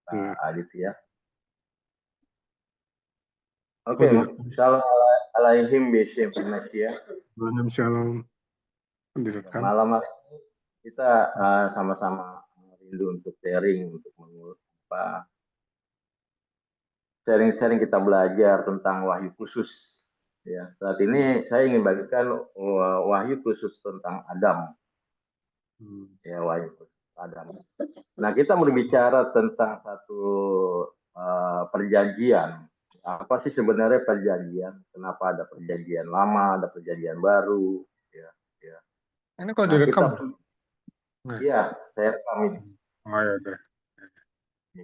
Iya. Adit ya. Oke, Waduh. Shalom alaihim bishim ya. Salam shalom. Pendidikan. Malam hari ini kita sama-sama rindu untuk sharing, untuk sharing-sharing kita belajar tentang wahyu khusus. Ya, saat ini saya ingin bagikan wahyu khusus tentang Adam. Ya, wahyu khusus Adam. Nah, kita berbicara tentang satu perjanjian. Apa sih sebenarnya perjanjian? Kenapa ada perjanjian lama, ada perjanjian baru? Ya, ya. Ini kalau Nah, direkam. kita, Nah. ya, saya rekam ini. Oh ya udah.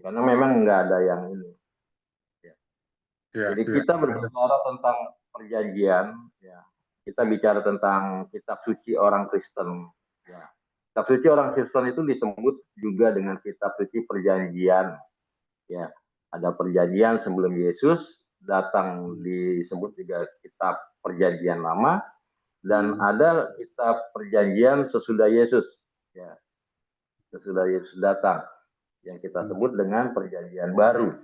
Karena memang nggak ada yang ini. Ya. Ya, Jadi ya. kita Ada. berbicara tentang perjanjian, ya. Kita bicara tentang kitab suci orang Kristen. Ya. Kitab suci orang Kristen itu disebut juga dengan kitab suci perjanjian. Ya, ada perjanjian sebelum Yesus datang, disebut juga kitab perjanjian lama, dan ada kitab perjanjian sesudah Yesus. Ya, sesudah Yesus datang, yang kita sebut dengan perjanjian baru.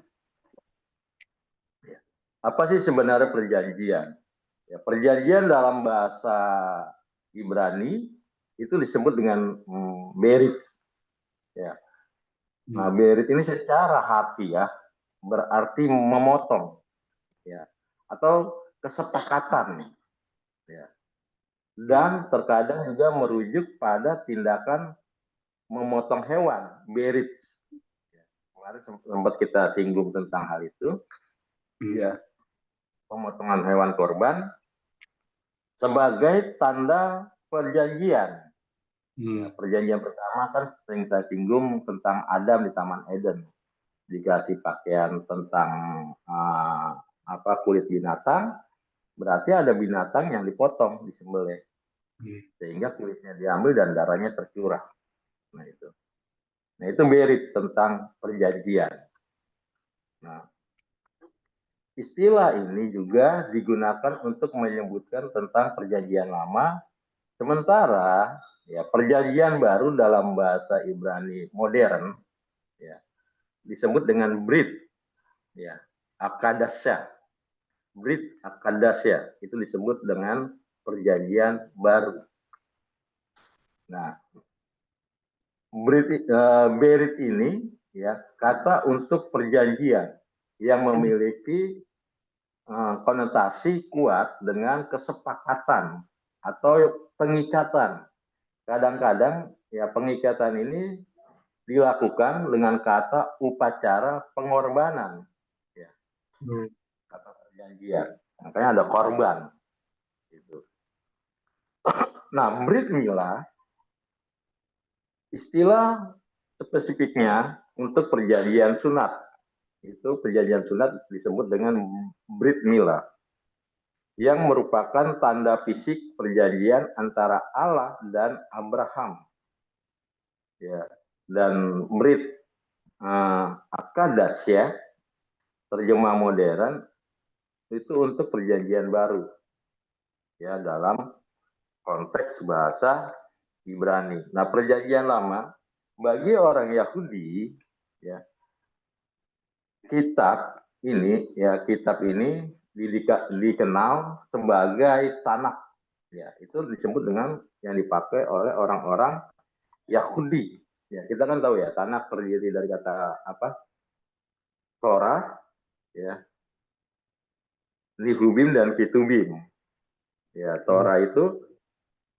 Apa sih sebenarnya perjanjian? Ya, perjanjian dalam bahasa Ibrani itu disebut dengan berit. Ya. Nah, berit ini secara harfiah berarti memotong, ya, atau kesepakatan, ya. Dan terkadang juga merujuk pada tindakan memotong hewan, berit. Ya. Kemarin sempat kita singgung tentang hal itu, ya, pemotongan hewan korban sebagai tanda perjanjian. Ya, perjanjian pertama kan sering saya singgung tentang Adam di Taman Eden, dikasih pakaian tentang kulit binatang, berarti ada binatang yang dipotong, disembelih, sehingga kulitnya diambil dan darahnya tercurah. Nah itu berit tentang perjanjian. Nah, istilah ini juga digunakan untuk menyebutkan tentang perjanjian lama. Sementara ya perjanjian baru dalam bahasa Ibrani modern ya disebut dengan Brit, ya, Akadasya. Brit Akadasya itu disebut dengan perjanjian baru. Nah, Berit ini ya kata untuk perjanjian yang memiliki konotasi kuat dengan kesepakatan atau pengikatan. Kadang-kadang ya pengikatan ini dilakukan dengan kata upacara pengorbanan, ya, kata perjanjian. Makanya ada korban. Gitu. Nah, Brit Milah istilah spesifiknya untuk perjanjian sunat. Itu perjanjian sunat disebut dengan Brit Milah, yang merupakan tanda fisik perjanjian antara Allah dan Abraham. Ya, dan Brit Akadasya, terjemah modern, itu untuk perjanjian baru. Ya, dalam konteks bahasa Ibrani. Nah, perjanjian lama bagi orang Yahudi, ya, kitab ini dikenal sebagai Tanakh. Ya, itu disebut dengan yang dipakai oleh orang-orang Yahudi. Ya, kita kan tahu ya, Tanakh terdiri dari kata apa? Torah, ya, Nihubim dan Kitubim. Ya, Torah itu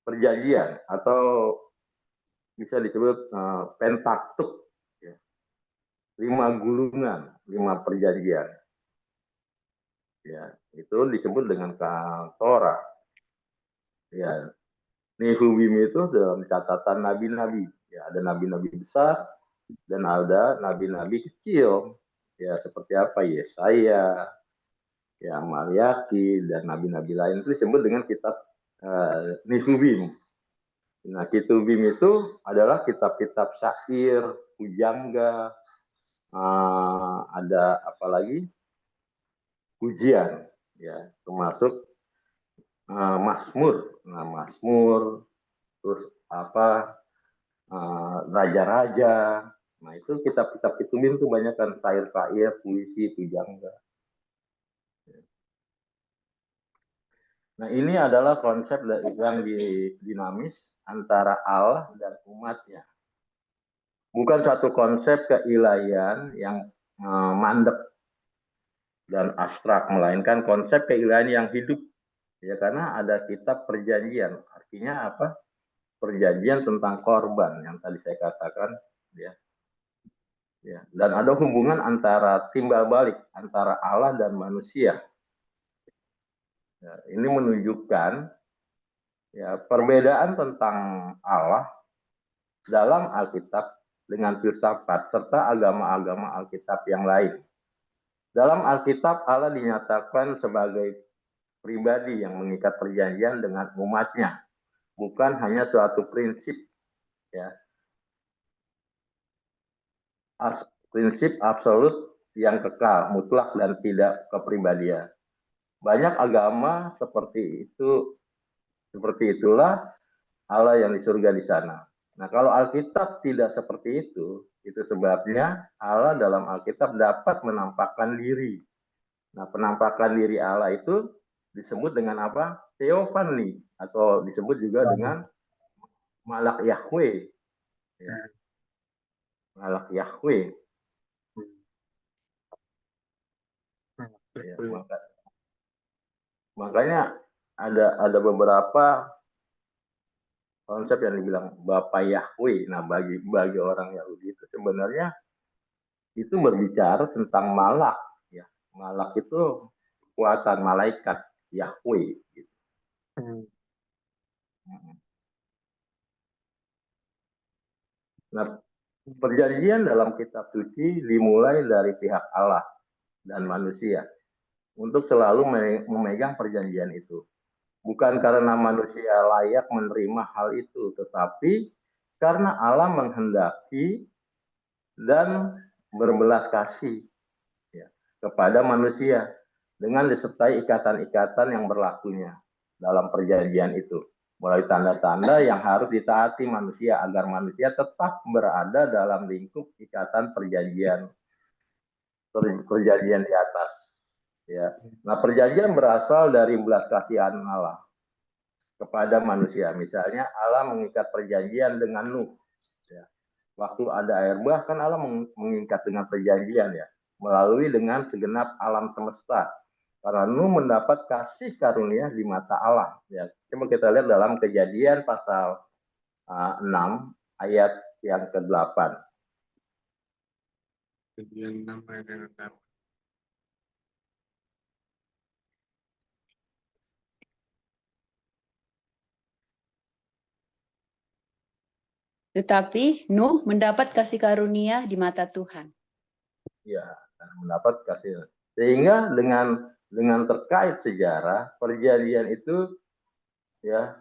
perjanjian atau bisa disebut Pentateuch, ya. 5 gulungan, 5 perjanjian. Ya, itu disebut dengan Torah. Ya, Nehubim itu dalam catatan nabi-nabi. Ya, ada nabi-nabi besar dan ada nabi-nabi kecil. Ya, seperti apa? Yesaya, ya, Malyaki, dan nabi-nabi lain itu disebut dengan kitab Nehubim. Nah, Kitubim itu adalah kitab-kitab syair, pujangga, ada apa lagi? Pujian, ya, termasuk Mazmur. Nah, Mazmur, terus apa? Raja-raja, Nah itu kitab-kitab Pitumin tuh banyak kan syair-syair, puisi, pujangga. Nah ini adalah konsep yang dinamis antara Allah dan umatnya. Bukan satu konsep keilahian yang mandek dan abstrak, melainkan konsep keilahian yang hidup. Ya karena ada kitab perjanjian. Artinya apa? Perjanjian tentang korban yang tadi saya katakan, ya. Ya, dan ada hubungan antara timbal balik antara Allah dan manusia. Ya, ini menunjukkan ya perbedaan tentang Allah dalam Alkitab dengan filsafat serta agama-agama Alkitab yang lain. Dalam Alkitab Allah dinyatakan sebagai pribadi yang mengikat perjanjian dengan umatnya, bukan hanya suatu prinsip, ya, prinsip absolut yang kekal, mutlak dan tidak kepribadian. Banyak agama seperti itu, seperti itulah Allah yang di surga di sana. Nah, kalau Alkitab tidak seperti itu sebabnya Allah dalam Alkitab dapat menampakkan diri. Nah, penampakan diri Allah itu disebut dengan apa? Theophany, atau disebut juga dengan Malak Yahweh. Ya. Malak Yahweh. Ya, makanya ada beberapa konsep yang dibilang Bapak Yahweh. Nah, bagi orang Yahudi itu sebenarnya itu berbicara tentang malak, ya. Malak itu kekuatan malaikat Yahweh. Gitu. Nah, perjanjian dalam kitab suci dimulai dari pihak Allah dan manusia untuk selalu memegang perjanjian itu. Bukan karena manusia layak menerima hal itu, tetapi karena Allah menghendaki dan berbelas kasih, ya, kepada manusia dengan disertai ikatan-ikatan yang berlakunya dalam perjanjian itu, melalui tanda-tanda yang harus ditaati manusia agar manusia tetap berada dalam lingkup ikatan perjanjian di atas. Ya. Nah, perjanjian berasal dari belas kasihan Allah kepada manusia. Misalnya Allah mengikat perjanjian dengan Nuh. Ya. Waktu ada air bah kan Allah mengikat dengan perjanjian, ya, melalui dengan segenap alam semesta. Karena Nuh mendapat kasih karunia di mata Allah. Ya. Coba kita lihat dalam Kejadian pasal 6 ayat yang ke-8. Kejadian 6 ayat yang ke-8. Tetapi Nuh mendapat kasih karunia di mata Tuhan. Ya, mendapat kasih. Sehingga dengan terkait sejarah perjanjian itu, ya,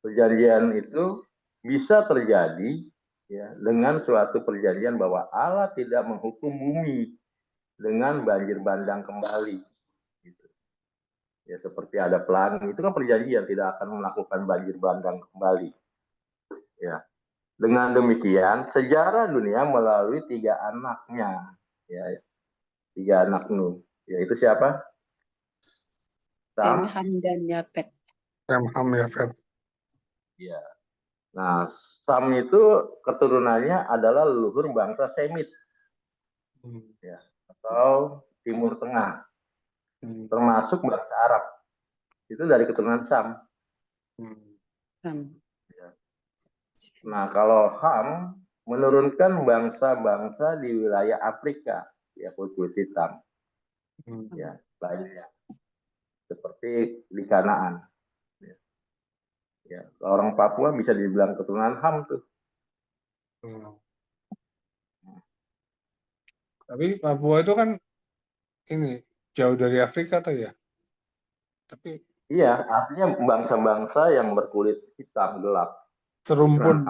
perjanjian itu bisa terjadi, ya, dengan suatu perjanjian bahwa Allah tidak menghukum bumi dengan banjir bandang kembali. Gitu. Ya, seperti ada pelangi, itu kan perjanjian tidak akan melakukan banjir bandang kembali. Ya. Dengan demikian, sejarah dunia melalui 3 anaknya, ya, 3 anak Nuh, yaitu siapa? Sem, Ham, dan Yafet. Sem, Ham, Yafet. Ya. Nah, Sam itu keturunannya adalah leluhur bangsa Semit, ya, atau Timur Tengah, termasuk bangsa Arab. Itu dari keturunan Sam. Ya. Nah, kalau Ham menurunkan bangsa-bangsa di wilayah Afrika, ya, kulit hitam, ya, lainnya, seperti di Kanaan. Ya. Ya, orang Papua bisa dibilang keturunan Ham tuh. Tapi Papua itu kan ini jauh dari Afrika tuh ya. Tapi iya, artinya bangsa-bangsa yang berkulit hitam gelap. serumpun.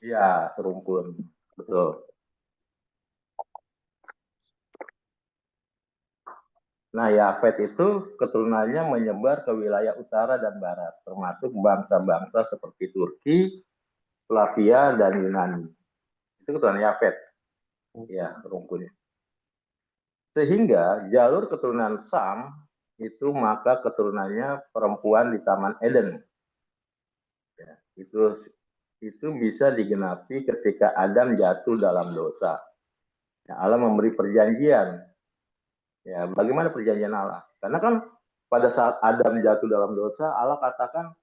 Iya, serumpun. Betul. Nah, Yafet itu keturunannya menyebar ke wilayah utara dan barat, termasuk bangsa-bangsa seperti Turki, Slavia, dan Yunani. Itu keturunan Yafet. Ya, rumpun. Sehingga jalur keturunan Sam itu maka keturunannya perempuan di Taman Eden. Ya, itu bisa digenapi ketika Adam jatuh dalam dosa. Ya, Allah memberi perjanjian. Ya, bagaimana perjanjian Allah? Karena kan pada saat Adam jatuh dalam dosa, Allah katakan,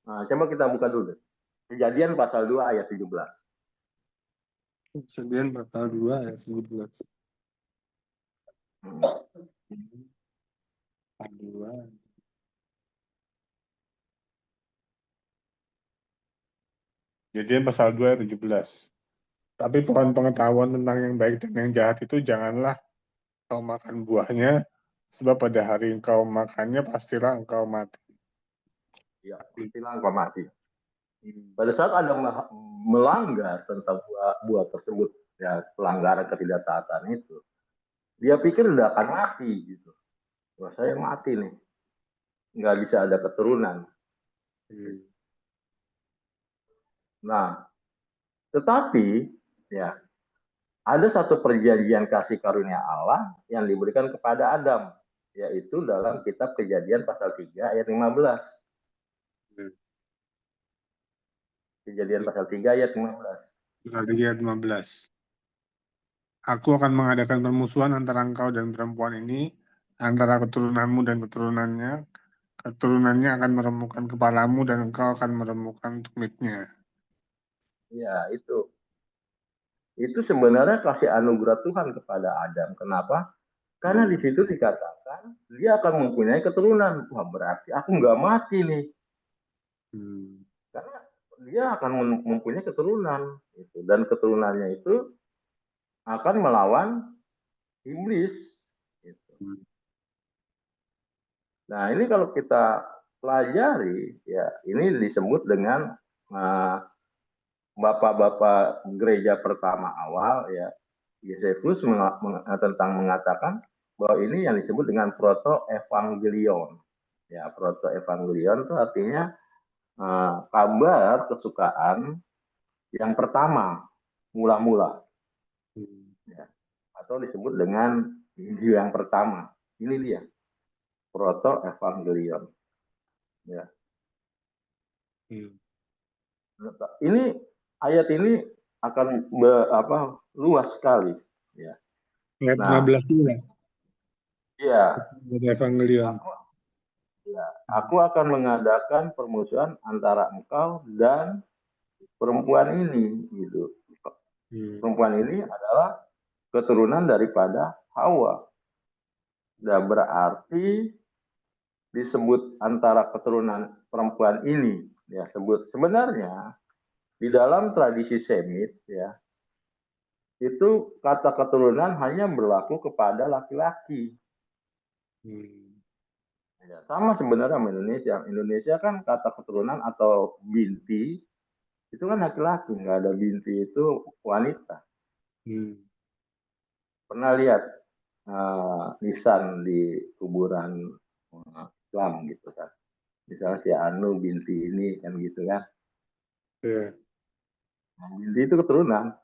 nah, coba kita buka dulu. Kejadian pasal 2 ayat 17. Kejadian pasal 2 ayat 11. Pasal 2. Kejadian pasal 2 ayat 17. Tapi pohon pengetahuan tentang yang baik dan yang jahat itu janganlah kau makan buahnya, sebab pada hari engkau makannya pastilah engkau mati. Ya, pastilah engkau mati. Pada saat Anda melanggar tentang buah tersebut, ya pelanggaran ketidaktaatan itu, dia pikir udah akan mati gitu. Wah, saya mati nih, nggak bisa ada keturunan. Nah, tetapi ya ada satu perjanjian kasih karunia Allah yang diberikan kepada Adam, yaitu dalam kitab Kejadian pasal 3 ayat 15. Kejadian pasal 3 ayat 15. Pasal 3 ayat 15. Aku akan mengadakan permusuhan antara engkau dan perempuan ini, antara keturunanmu dan keturunannya. Keturunannya akan meremukkan kepalamu dan engkau akan meremukkan tumitnya. Ya, itu sebenarnya kasih anugerah Tuhan kepada Adam. Kenapa? Karena di situ dikatakan dia akan mempunyai keturunan. Wah, berarti aku nggak mati nih. Karena dia akan mempunyai keturunan. Dan keturunannya itu akan melawan iblis. Nah, ini kalau kita pelajari, ya ini disebut dengan bapak-bapak gereja pertama awal, ya Yesus mengatakan bahwa ini yang disebut dengan proto-evangelion. Ya, proto-evangelion itu artinya kabar kesukaan yang pertama, mula-mula. Ya, atau disebut dengan Injil yang pertama. Ini dia, proto-evangelion. Ya. Ini ayat ini akan luas sekali. Ya. Ayat Nah, 15 juga. Iya. Evangelion. Aku akan mengadakan permusuhan antara engkau dan perempuan ini, gitu. Perempuan ini adalah keturunan daripada Hawa. Dan berarti disebut antara keturunan perempuan ini, ya sebenarnya di dalam tradisi Semit, ya itu kata keturunan hanya berlaku kepada laki-laki. Ya, sama sebenarnya sama Indonesia. Indonesia kan kata keturunan atau binti itu kan laki-laki, nggak ada binti itu wanita. Pernah lihat nisan di kuburan Islam gitu kan. Misalnya si Anu binti ini kan gitu kan. Yeah. Nah, binti itu keturunan.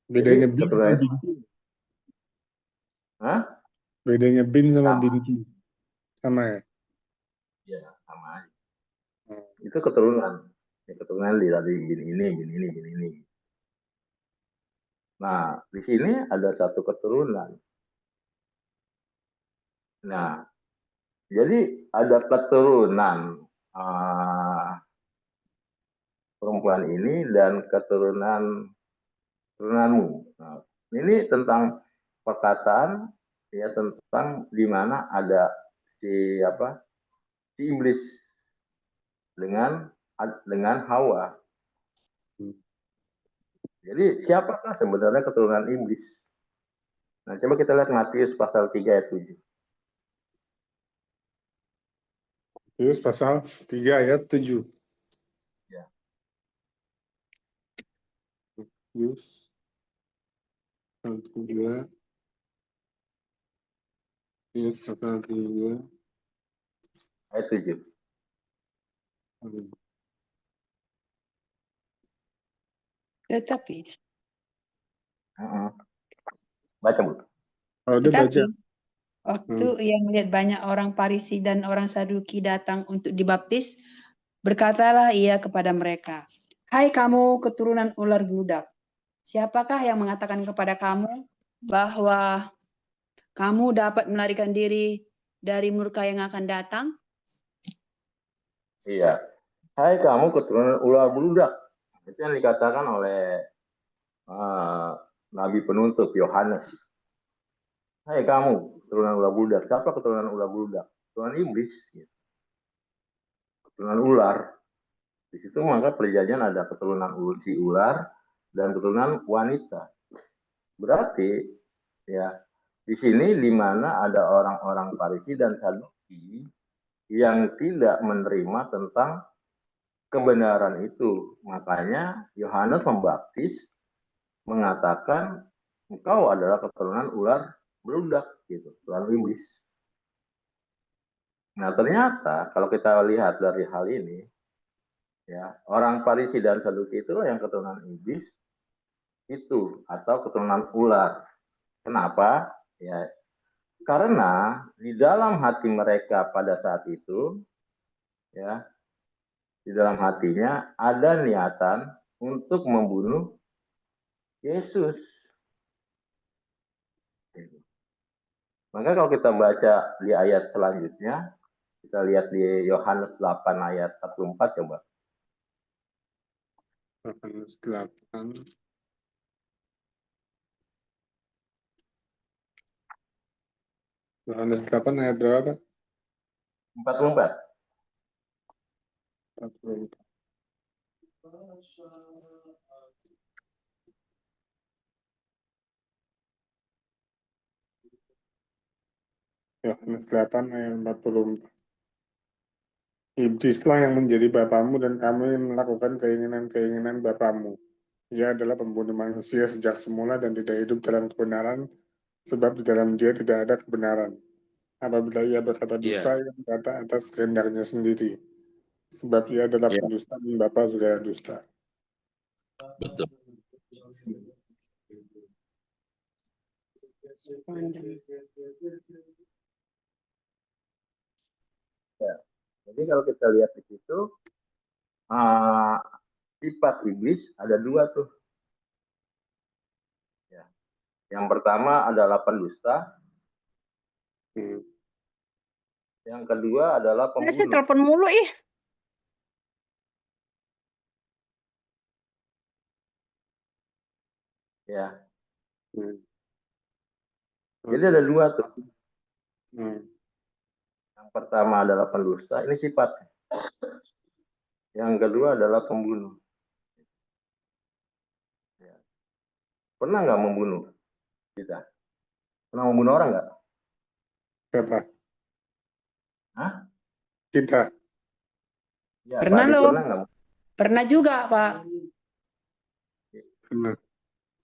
Bedanya Jadi, bin sama binti. Hah? Bedanya bin sama Sama. binti. Sama ya? Iya, sama aja. Itu keturunan. Ya, keturunan dari bin ini. Nah, di sini ada satu keturunan. Nah, jadi ada keturunan perempuan ini dan keturunanmu. Nah, ini tentang perkataan ya tentang di mana ada si iblis dengan Hawa. Jadi siapakah sebenarnya keturunan iblis? Nah, coba kita lihat Matius pasal 3 ayat 7. Matius pasal 3 ayat 7. Ya. Matius pasal 3. Matius pasal 3 ayat 7. Tetapi, Baca, Bu. Oh, udah baca. waktu ia melihat banyak orang Farisi dan orang Saduki datang untuk dibaptis, berkatalah ia kepada mereka, "Hai kamu keturunan ular bludak, siapakah yang mengatakan kepada kamu bahwa kamu dapat melarikan diri dari murka yang akan datang?" Iya. Hai kamu keturunan ular bludak. Itu yang dikatakan oleh Nabi penuntut Yohanes. Hai kamu keturunan ular bludak. Siapa keturunan ular bludak? Keturunan iblis. Keturunan ular. Di situ maka perjanjian ada keturunan si ular dan keturunan wanita. Berarti ya di sini di mana ada orang-orang Farisi dan Saduki yang tidak menerima tentang kebenaran itu. Makanya Yohanes Pembaptis mengatakan engkau adalah keturunan ular beludak gitu, keturunan iblis. Nah, ternyata kalau kita lihat dari hal ini, ya, orang Farisi dan Saduki itu yang keturunan iblis itu atau keturunan ular. Kenapa? Ya, karena di dalam hati mereka pada saat itu, ya, di dalam hatinya ada niatan untuk membunuh Yesus. Maka kalau kita baca di ayat selanjutnya, kita lihat di Yohanes 8 ayat 44 coba. Yohanes 8. Yohanes 8 ayat berapa? 44. 44. Yohanes 8 ayat 44. Iblislah yang menjadi bapamu dan kamu yang melakukan keinginan-keinginan bapamu. Ia adalah pembunuh manusia sejak semula dan tidak hidup dalam kebenaran, sebab di dalam dia tidak ada kebenaran. Apabila ia berkata dusta, ia berkata atas kehendaknya sendiri. Sebab ia adalah Ya, pendusta dan bapa segala dusta. betul. ya. Jadi kalau kita lihat di situ, sifat iblis ada dua tuh. Ya. Yang pertama adalah pendusta. Yang kedua adalah Saya sih pembunuh. telepon mulu ih. Ya. Hmm. Jadi ada dua tuh. Hmm. Yang pertama adalah pendusta, ini sifat. Yang kedua adalah pembunuh. Ya. Pernah nggak membunuh kita? Pernah membunuh orang nggak? Siapa? Hah? Kita. Ya, Pernah Pak Adi loh. pernah nggak? Pernah juga, Pak. Pernah.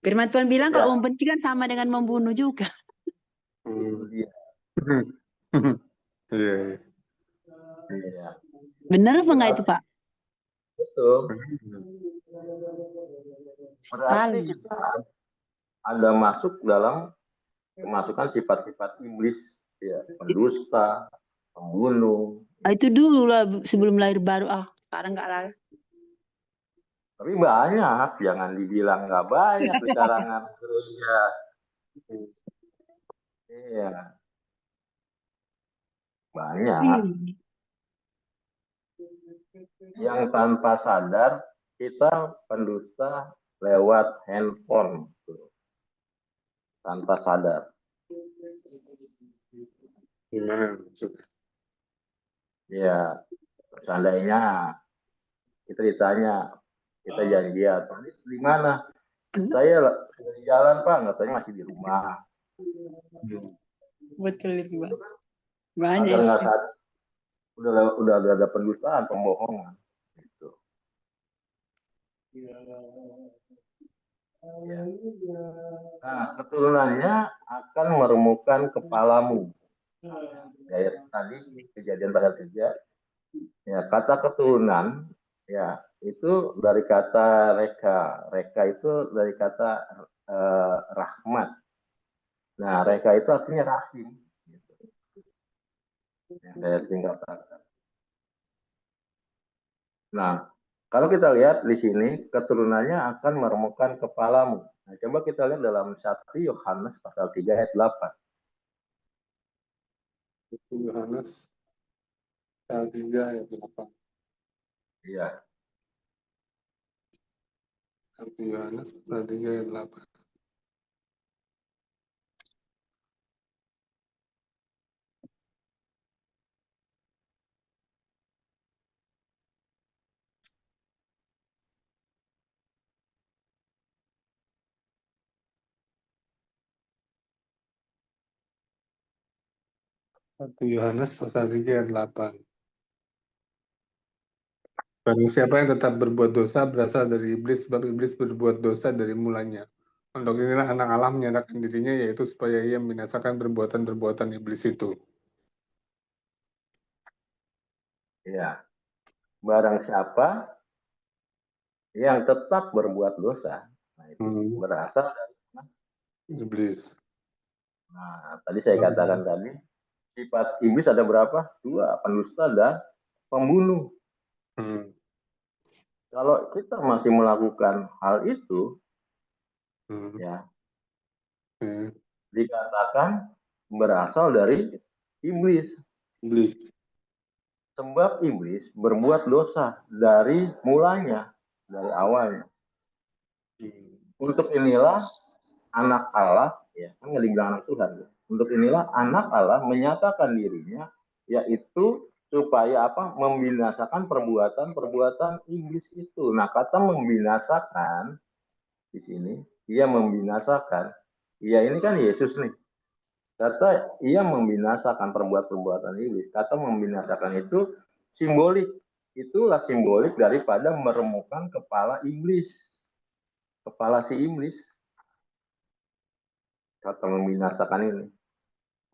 Firman Tuhan bilang Ya. kalau membenci kan sama dengan membunuh juga. Hmm. Iya. Iya. Iya. Benar apa enggak itu, Pak? Betul. Berarti Sekali. kita ada masuk dalam kemasukan sifat-sifat iblis, ya, pendusta, pembunuh. Itu dulu lah sebelum lahir baru. Sekarang enggak lah. Tapi banyak, jangan dibilang nggak banyak di karangan gereja. Iya, banyak. Yang tanpa sadar kita pendusta lewat handphone, tanpa sadar. Gimana maksudnya? Ya, seandainya kita ditanya, kita janjian, di mana? Saya di jalan Pak, katanya masih di rumah. Betul itu, Pak. Banyak. Agar nggak sadar, udah ada pendustaan, pembohongan. Gitu. Ya. Nah, keturunannya akan meremukkan kepalamu. Ya, tadi kejadian pasal 3. Ya, kata keturunan ya itu dari kata reka. Reka itu dari kata rahmat. Nah, reka itu artinya rahim. Yang saya singkat katakan. Nah, kalau kita lihat di sini, keturunannya akan meremukkan kepalamu. Nah, coba kita lihat dalam 1 Yohanes pasal 3 ayat 8. Yohanes pasal 3 ayat 8. Iya. 1 Yohanes pasal 3 ayat 8. Satu Yohanes pasal 3 ayat 8. Barang siapa yang tetap berbuat dosa berasal dari iblis, sebab iblis berbuat dosa dari mulanya. Untuk inilah anak Allah menyatakan dirinya, yaitu supaya ia membinasakan perbuatan-perbuatan iblis itu. Iya. Barang siapa yang tetap berbuat dosa, nah itu berasal dari Iblis. Nah, tadi saya katakan tadi, sifat iblis ada berapa? 2, pendusta dan pembunuh. Kalau kita masih melakukan hal itu, ya dikatakan berasal dari iblis. Sebab iblis berbuat dosa dari mulanya, dari awalnya. Untuk inilah anak Allah, ya kan nggak dibilang anak Tuhan. Untuk inilah anak Allah menyatakan dirinya, yaitu supaya apa? Membinasakan perbuatan-perbuatan iblis itu. Nah, kata membinasakan di sini, ia membinasakan. Ia ini kan Yesus nih. Kata ia membinasakan perbuatan-perbuatan iblis. Kata membinasakan itu simbolik. Itulah simbolik daripada meremukkan kepala iblis. Kepala si iblis. Kata membinasakan ini.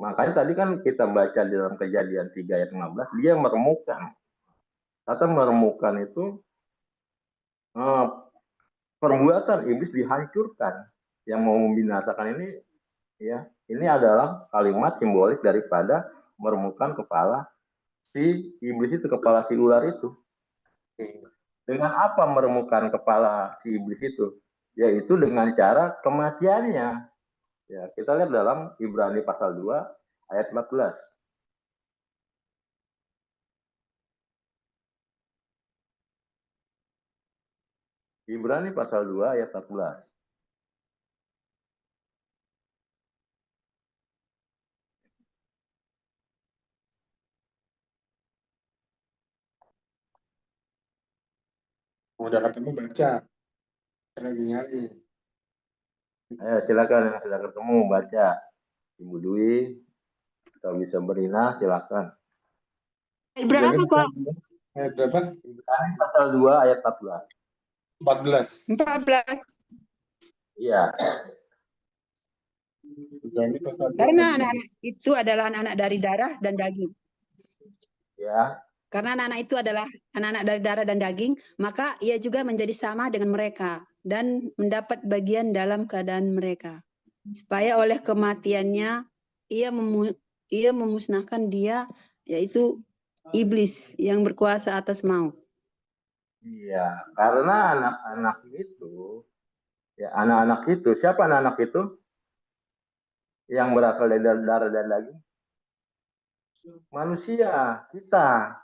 Makanya tadi kan kita baca di dalam Kejadian 3 ayat 15, dia meremukkan. Kata meremukkan itu perbuatan iblis dihancurkan. Yang mau membinasakan ini, ya, ini adalah kalimat simbolik daripada meremukkan kepala si iblis itu, kepala si ular itu. Dengan apa meremukkan kepala si iblis itu? Yaitu dengan cara kematiannya. Ya, kita lihat dalam Ibrani pasal 2 ayat 14. Ibrani pasal 2 ayat 14. Udah ketemu baca. Saya lagi nyari. Ayo silakan yang sudah ketemu baca. Ibu Dwi atau bisa Berina silakan. Berapa kok? Ayat berapa? Ibrani pasal 2 ayat 14. 14. 14. Iya. Ibrani pasal 2 Karena ayat 14. anak-anak itu adalah anak-anak dari darah dan daging. Ya. Karena anak-anak itu adalah anak-anak dari darah dan daging, maka ia juga menjadi sama dengan mereka dan mendapat bagian dalam keadaan mereka. Supaya oleh kematiannya ia memusnahkan dia, yaitu iblis yang berkuasa atas maut. Iya, karena anak-anak itu, ya anak-anak itu, siapa anak-anak itu? Yang berasal dari darah dan daging? Manusia, kita.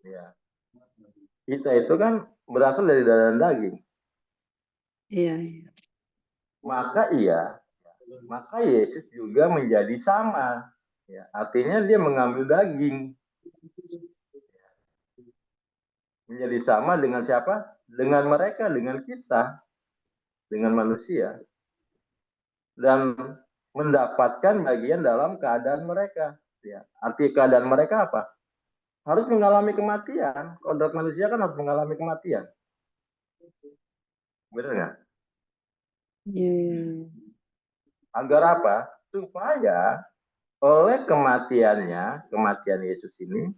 Ya. Kita itu kan berasal dari darah dan daging. Iya. Maka Yesus juga menjadi sama. Ya, artinya dia mengambil daging. Menjadi sama dengan siapa? Dengan mereka, dengan kita, dengan manusia. Dan mendapatkan bagian dalam keadaan mereka. Ya, arti keadaan mereka apa? Harus mengalami kematian. Kodrat manusia kan harus mengalami kematian. Benar nggak? Agar apa? Supaya oleh kematian Yesus ini,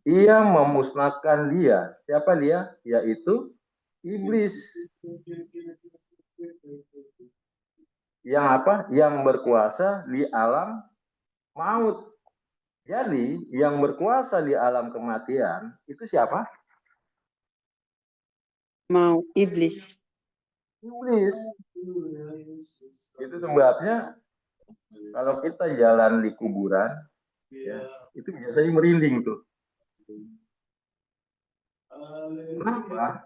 Ia memusnahkan dia. Siapa dia? Yaitu iblis. Yang apa? Yang berkuasa di alam maut. Jadi yang berkuasa di alam kematian itu siapa? Mau iblis. Iblis. Itu sebabnya kalau kita jalan di kuburan, ya, itu biasanya merinding tuh. Kenapa?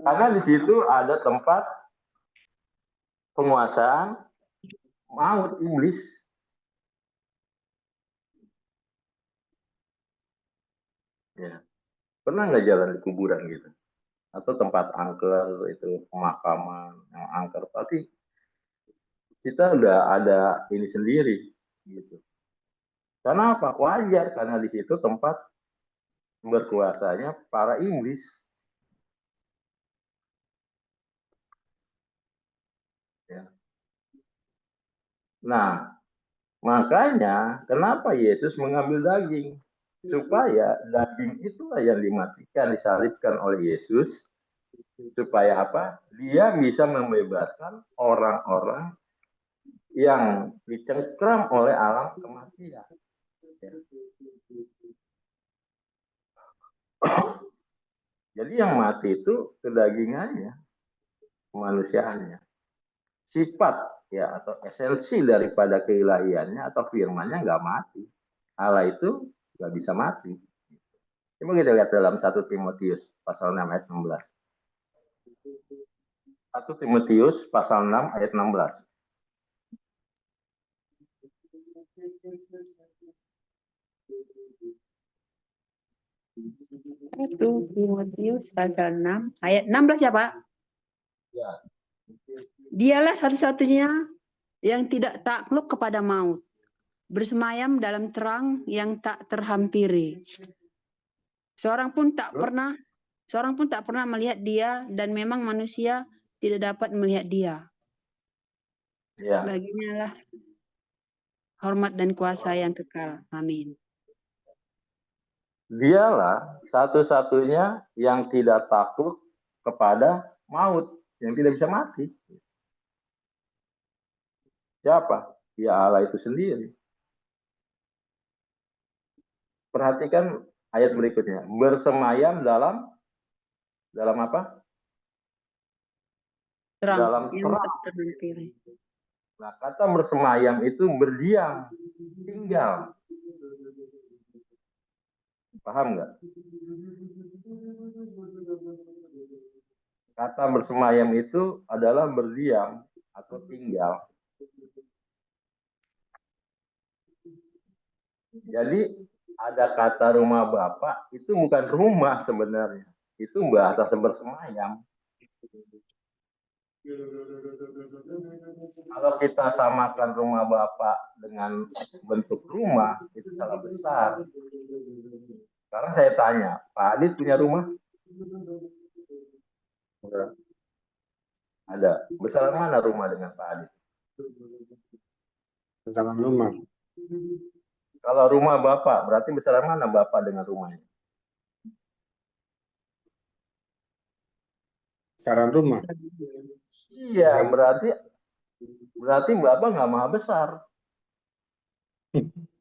Karena di situ ada tempat penguasaan maut iblis. Ya. Pernah nggak jalan di kuburan gitu? Atau tempat angker itu pemakaman yang angker, tapi kita udah ada ini sendiri gitu. Karena apa? Wajar karena di situ tempat berkuasanya para iblis. Ya. Nah, makanya kenapa Yesus mengambil daging? Supaya daging itulah yang dimatikan, disalibkan oleh Yesus. Supaya apa? Dia bisa membebaskan orang-orang yang dicengkram oleh alam kematian. Ya. Jadi yang mati itu kedagingannya, kemanusiaannya. Sifat ya atau esensi daripada keilahiannya atau firmannya nggak mati. Allah itu nggak bisa mati. Coba kita lihat dalam 1 Timotius pasal 6 ayat 16. 1 Timotius pasal 6 ayat 16. 1 Timotius pasal 6 ayat 16 ya Pak? Ya. Dialah satu-satunya yang tidak takluk kepada maut, bersemayam dalam terang yang tak terhampiri. Seorang pun tak pernah melihat dia, dan memang manusia tidak dapat melihat dia. Ya. Baginya lah hormat dan kuasa yang kekal. Amin. Dialah satu-satunya yang tidak takluk kepada maut, yang tidak bisa mati. Siapa? Ya Allah itu sendiri. Perhatikan ayat berikutnya. Bersemayam dalam apa? Terang Dalam yang terang. tak terhampiri. Nah, kata bersemayam itu berdiam, tinggal. Paham nggak? Kata bersemayam itu adalah berdiam atau tinggal. Jadi ada kata rumah Bapak itu bukan rumah sebenarnya. Itu bahasa bersemayam. Kalau kita samakan rumah Bapak dengan bentuk rumah, itu salah besar. Sekarang saya tanya, Pak Adit punya rumah? Ada. Besar mana rumah dengan Pak Adit? Besaran rumah. Kalau rumah Bapak, berarti besar mana Bapak dengan rumahnya? Besaran rumah. Iya, berarti Bapak nggak maha besar.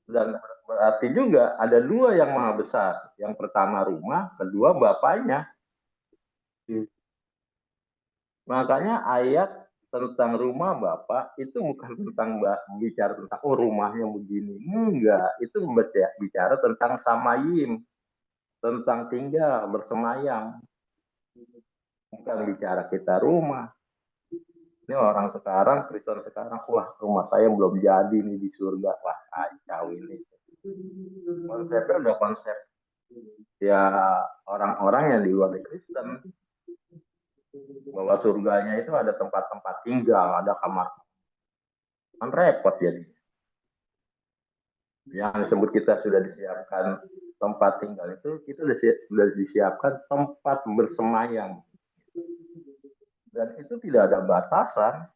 Dan berarti juga ada dua yang maha besar. Yang pertama rumah, kedua bapaknya. Makanya ayat tentang rumah Bapak itu bukan tentang bicara tentang rumahnya begini. Enggak, itu bicara tentang samayim, tentang tinggal, bersemayam. Bukan bicara kita rumah. Ini orang sekarang, Kristen sekarang, wah rumah saya belum jadi nih di surga. Wah kacau ini. Konsepnya udah konsep ya orang-orang yang di luar Kristen. Bahwa surganya itu ada tempat-tempat tinggal, ada kamar. Kan repot jadi. Yang disebut kita sudah disiapkan tempat tinggal itu, kita sudah disiapkan tempat bersemayam. Dan itu tidak ada batasan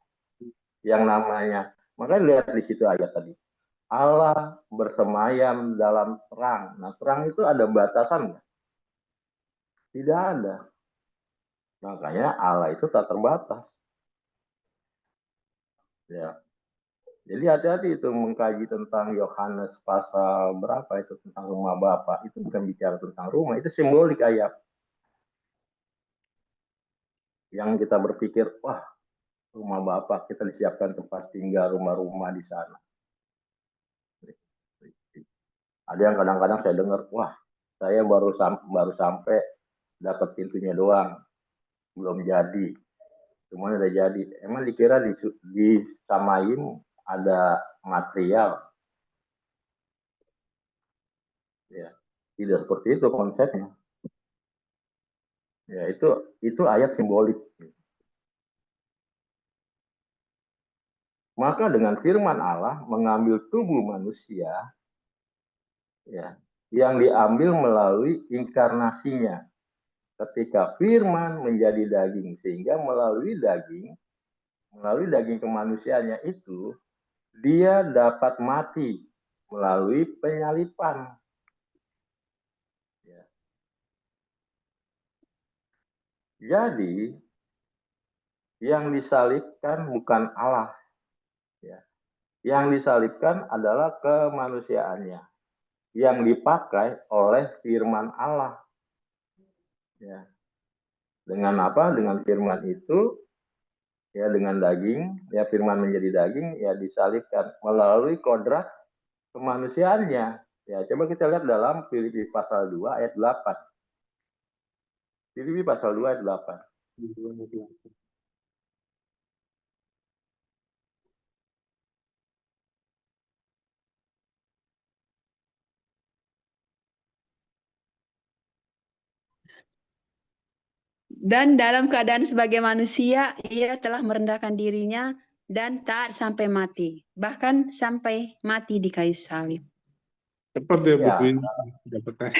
yang namanya. Makanya lihat di situ ayat tadi. Allah bersemayam dalam terang. Nah, terang itu ada batasan nggak? Tidak ada. Makanya Allah itu tak terbatas. Ya. Jadi hati-hati itu mengkaji tentang Yohanes pasal berapa itu tentang rumah Bapa. Itu bukan bicara tentang rumah, itu simbolik ayat. Yang kita berpikir, wah, rumah Bapa kita disiapkan tempat tinggal, rumah-rumah di sana. Ada yang kadang-kadang saya dengar, wah, saya baru sampai dapat pintunya doang, belum jadi. Semuanya udah jadi. Emang dikira disamain ada material? Ya, tidak seperti itu konsepnya. Ya, itu ayat simbolik. Maka dengan firman Allah mengambil tubuh manusia, ya, yang diambil melalui inkarnasinya. Ketika firman menjadi daging, sehingga melalui daging kemanusiaannya itu, dia dapat mati melalui penyalipan. Ya. Jadi, yang disalibkan bukan Allah. Ya. Yang disalibkan adalah kemanusiaannya. Yang dipakai oleh firman Allah. Ya. Dengan apa? Dengan firman itu, ya dengan daging, ya firman menjadi daging, ya disalibkan melalui kodrat kemanusiaannya. Ya, coba kita lihat dalam Filipi pasal 2 ayat 8. Filipi pasal 2 ayat 8. Dan dalam keadaan sebagai manusia, ia telah merendahkan dirinya dan taat sampai mati. Bahkan sampai mati di kayu salib. Cepat dia Ya. bukuin dapetnya.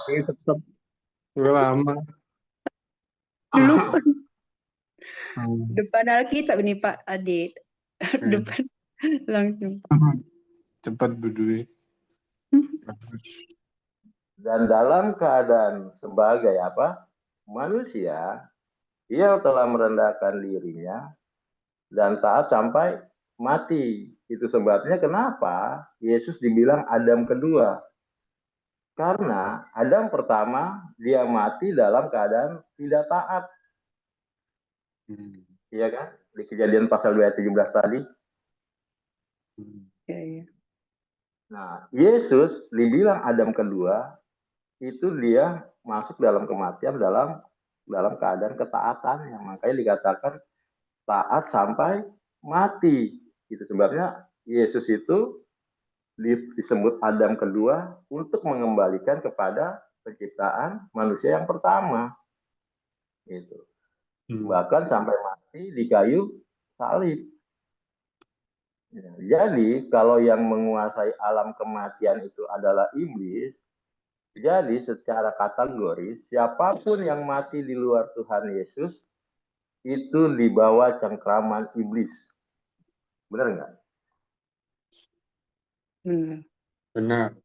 Ini cepat. Udah lama. Dulu Hmm. depan Alkitab ini Pak Adit. Depan langsung. Cepat berdua. Bagus. Dan dalam keadaan sebagai apa? Manusia, ia telah merendahkan dirinya dan taat sampai mati. Itu sebabnya kenapa Yesus dibilang Adam kedua. Karena Adam pertama dia mati dalam keadaan tidak taat. Iya kan? Di Kejadian pasal 2 ayat 17 tadi. Ya, ya. Nah, Yesus dibilang Adam kedua, itu dia masuk dalam kematian dalam keadaan ketaatan. Yang makanya dikatakan taat sampai mati. Itu sebabnya Yesus itu disebut Adam kedua untuk mengembalikan kepada penciptaan manusia yang pertama. Itu. Bahkan sampai mati di kayu salib. Ya, jadi kalau yang menguasai alam kematian itu adalah iblis, jadi secara kategori siapapun yang mati di luar Tuhan Yesus itu di bawah cengkraman iblis. Benar nggak? Benar.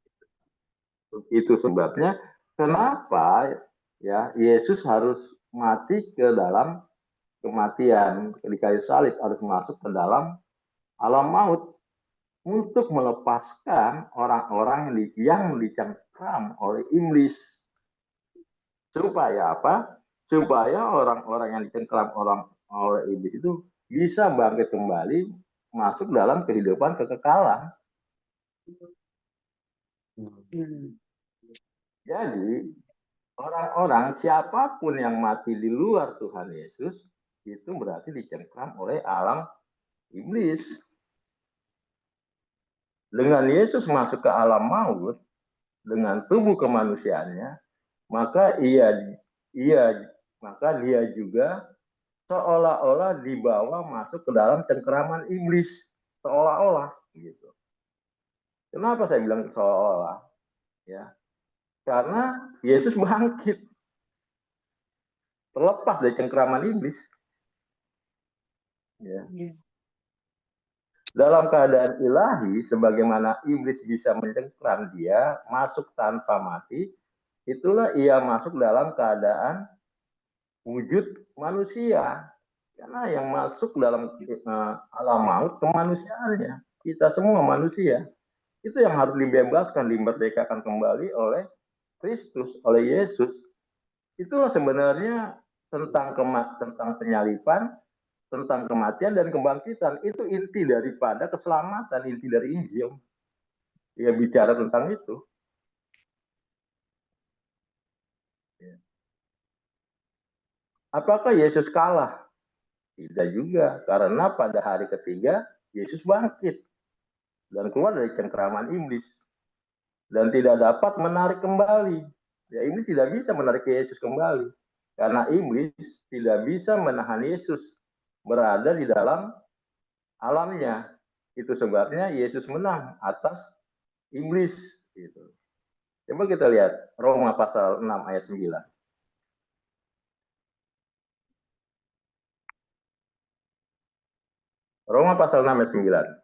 Itu sebabnya kenapa ya Yesus harus mati ke dalam kematian di kayu salib, harus masuk ke dalam alam maut untuk melepaskan orang-orang yang dicengkram oleh iblis. Supaya apa? Supaya orang-orang yang dicengkram oleh iblis itu bisa bangkit kembali masuk dalam kehidupan kekekalan. Jadi orang-orang siapapun yang mati di luar Tuhan Yesus itu berarti dicengkram oleh alam iblis. Dengan Yesus masuk ke alam maut dengan tubuh kemanusiaannya, maka dia juga seolah-olah dibawa masuk ke dalam cengkeraman iblis, seolah-olah gitu. Kenapa saya bilang seolah-olah? Ya, karena Yesus bangkit, terlepas dari cengkeraman iblis. Ya. dalam keadaan ilahi, sebagaimana iblis bisa mencengkram dia masuk tanpa mati, itulah ia masuk dalam keadaan wujud manusia. Karena yang masuk dalam alam maut kemanusiaannya. Kita semua manusia. Itu yang harus dibebaskan, dimerdekakan kembali oleh Kristus, oleh Yesus. Itulah sebenarnya tentang penyaliban, tentang kematian dan kebangkitan. Itu inti daripada keselamatan, inti dari Injil. Ya, bicara tentang itu. Apakah Yesus kalah? Tidak juga, karena pada hari ketiga Yesus bangkit dan keluar dari cengkeraman iblis dan tidak dapat menarik kembali. Ya, iblis tidak bisa menarik Yesus kembali karena iblis tidak bisa menahan Yesus berada di dalam alamnya. Itu sebabnya Yesus menang atas iblis. Gitu. Coba kita lihat Roma pasal 6 ayat 9. Roma pasal 6 ayat 9.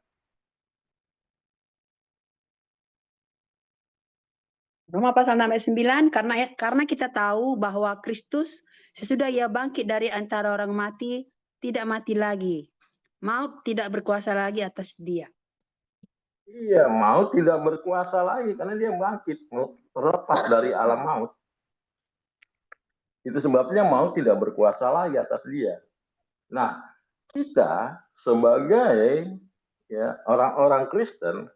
Roma pasal 6 ayat 9, karena kita tahu bahwa Kristus sesudah ia bangkit dari antara orang mati, tidak mati lagi. Maut tidak berkuasa lagi atas dia. Iya, maut tidak berkuasa lagi karena dia bangkit, terlepas dari alam maut. Itu sebabnya maut tidak berkuasa lagi atas dia. Nah, kita sebagai ya orang-orang Kristen,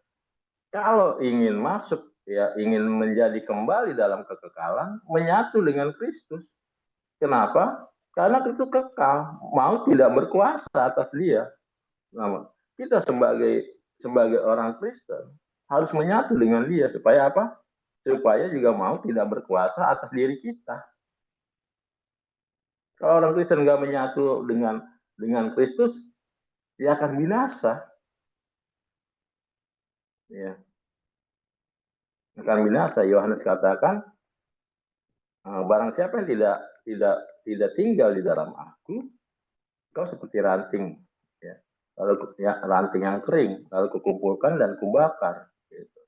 kalau ingin masuk, ya ingin menjadi kembali dalam kekekalan, menyatu dengan Kristus. Kenapa? Karena itu kekal, maut tidak berkuasa atas dia. Nah, kita sebagai orang Kristen harus menyatu dengan dia supaya apa? Supaya juga maut tidak berkuasa atas diri kita. Kalau orang Kristen nggak menyatu dengan Kristus, dia akan binasa. Ya. Akan binasa. Yohanes katakan, barang siapa yang tidak tinggal di dalam aku, kau seperti ranting. Ya. Lalu ya, ranting yang kering, lalu kukumpulkan dan kubakar. Gitu.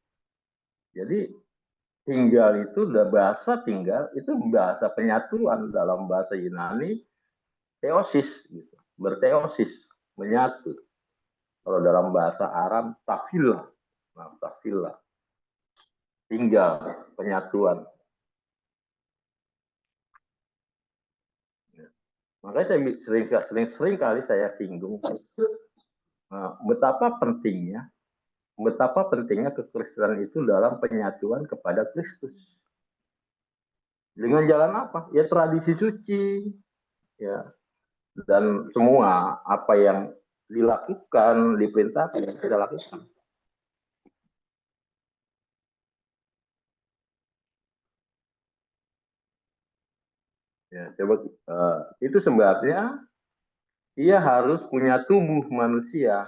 Jadi tinggal itu bahasa tinggal itu bahasa penyatuan dalam bahasa Yunani teosis, gitu. Berteosis, menyatu. Kalau dalam bahasa Arab tafila, tinggal, penyatuan. Makanya saya sering kali saya singgung betapa pentingnya kekristenan itu dalam penyatuan kepada Kristus. Dengan jalan apa? Ya tradisi suci, ya, dan semua apa yang dilakukan, diperintahkan, kita lakukan. Ya, coba itu sebabnya ia harus punya tubuh manusia.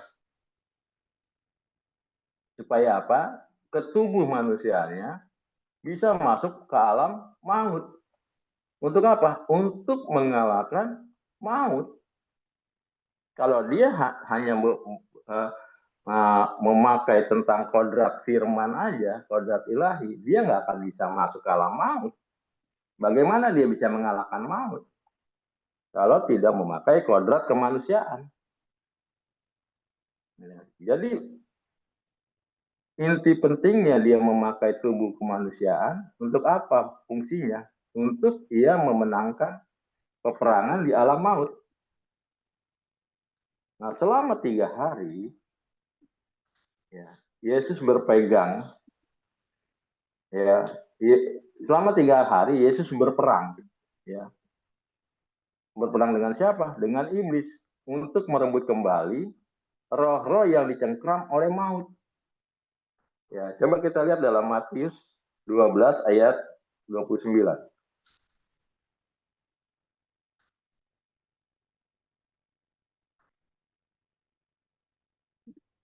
Supaya apa? Ketubuh manusianya bisa masuk ke alam maut. Untuk apa? Untuk mengalahkan maut. Kalau dia hanya memakai tentang kodrat firman aja, kodrat ilahi, dia nggak akan bisa masuk ke alam maut. Bagaimana dia bisa mengalahkan maut? Kalau tidak memakai kodrat kemanusiaan. Jadi inti pentingnya dia memakai tubuh kemanusiaan untuk apa fungsinya? Untuk ia memenangkan peperangan di alam maut. Nah, selama 3 hari, ya, Yesus berpegang, ya, selama 3 hari Yesus berperang, ya, berperang dengan siapa? Dengan iblis untuk merebut kembali roh-roh yang dicengkram oleh maut. Ya, coba kita lihat dalam Matius 12 ayat 29.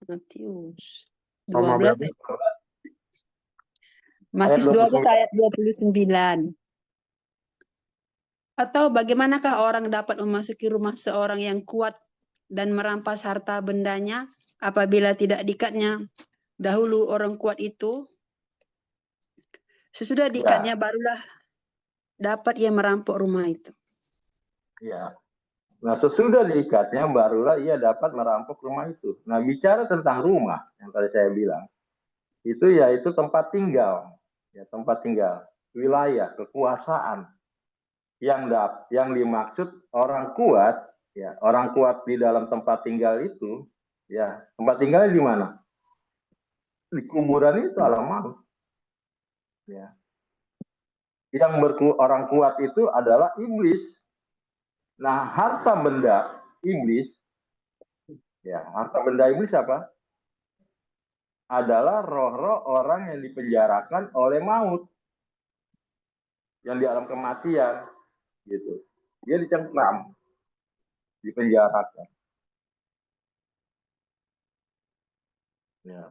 Matius Roma 12 berapa? Matius Ayat 12 ayat 29. Atau bagaimanakah orang dapat memasuki rumah seorang yang kuat dan merampas harta bendanya apabila tidak diikatnya dahulu orang kuat itu, sesudah diikatnya barulah dapat ia merampok rumah itu. Ya. Nah, sesudah diikatnya barulah ia dapat merampok rumah itu. Nah, bicara tentang rumah yang tadi saya bilang, itu yaitu tempat tinggal, ya tempat tinggal, wilayah, kekuasaan yang dimaksud orang kuat, ya orang kuat di dalam tempat tinggal itu, ya tempat tinggalnya di mana? Di kuburan itu alam maut. Ya. Yang orang kuat itu adalah iblis. Nah, harta benda iblis, ya harta benda iblis apa? Adalah roh-roh orang yang dipenjarakan oleh maut, yang di alam kematian, gitu. Dia dicengkram, dipenjarakan. Ya.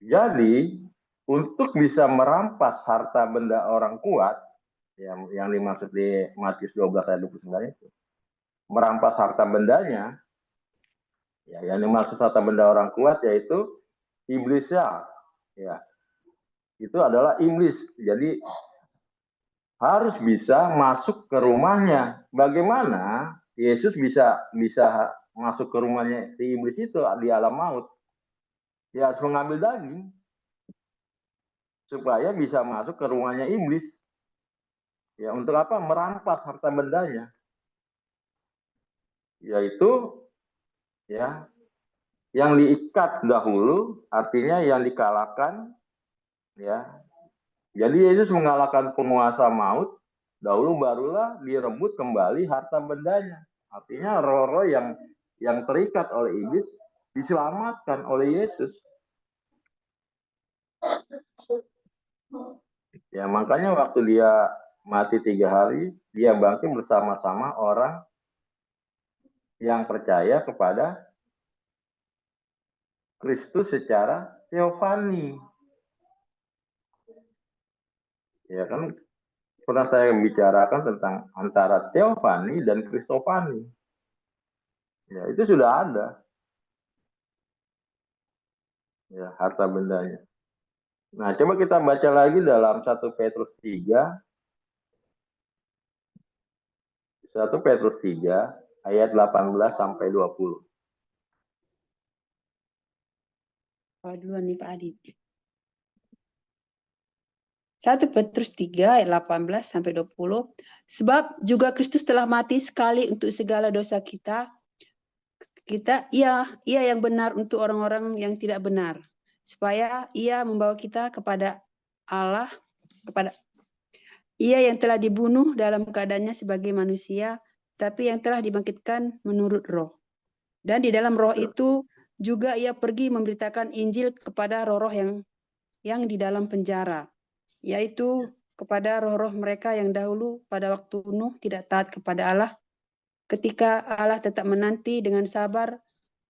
Jadi untuk bisa merampas harta benda orang kuat, yang dimaksud di Matius 12 ayat 29 itu, merampas harta bendanya, ya yang dimaksud harta benda orang kuat yaitu iblisnya, ya itu adalah iblis. Jadi harus bisa masuk ke rumahnya. Bagaimana Yesus bisa masuk ke rumahnya si iblis itu di alam maut? Dia harus mengambil daging supaya bisa masuk ke rumahnya iblis. Ya untuk apa? Merampas harta bendanya. Yaitu ya yang diikat dahulu, artinya yang dikalahkan, ya. Jadi Yesus mengalahkan penguasa maut dahulu, barulah direbut kembali harta bendanya. Artinya roh-roh yang terikat oleh iblis diselamatkan oleh Yesus. Ya makanya waktu dia mati 3 hari, dia bangkit bersama-sama orang yang percaya kepada Kristus secara teofani. Ya kan pernah saya bicarakan tentang antara teofani dan kristofani. Ya itu sudah ada. Ya harta bendanya. Nah, coba kita baca lagi dalam 1 Petrus 3. 1 Petrus 3 ayat 18 sampai 20. Duluan nih Pak Adit. 1 Petrus 3 ayat 18 sampai 20. Sebab juga Kristus telah mati sekali untuk segala dosa kita. Ia yang benar untuk orang-orang yang tidak benar, supaya ia membawa kita kepada Allah, kepada ia yang telah dibunuh dalam keadaannya sebagai manusia, tapi yang telah dibangkitkan menurut roh. Dan di dalam roh itu juga ia pergi memberitakan Injil kepada roh-roh yang di dalam penjara, yaitu kepada roh-roh mereka yang dahulu pada waktu Nuh tidak taat kepada Allah, ketika Allah tetap menanti dengan sabar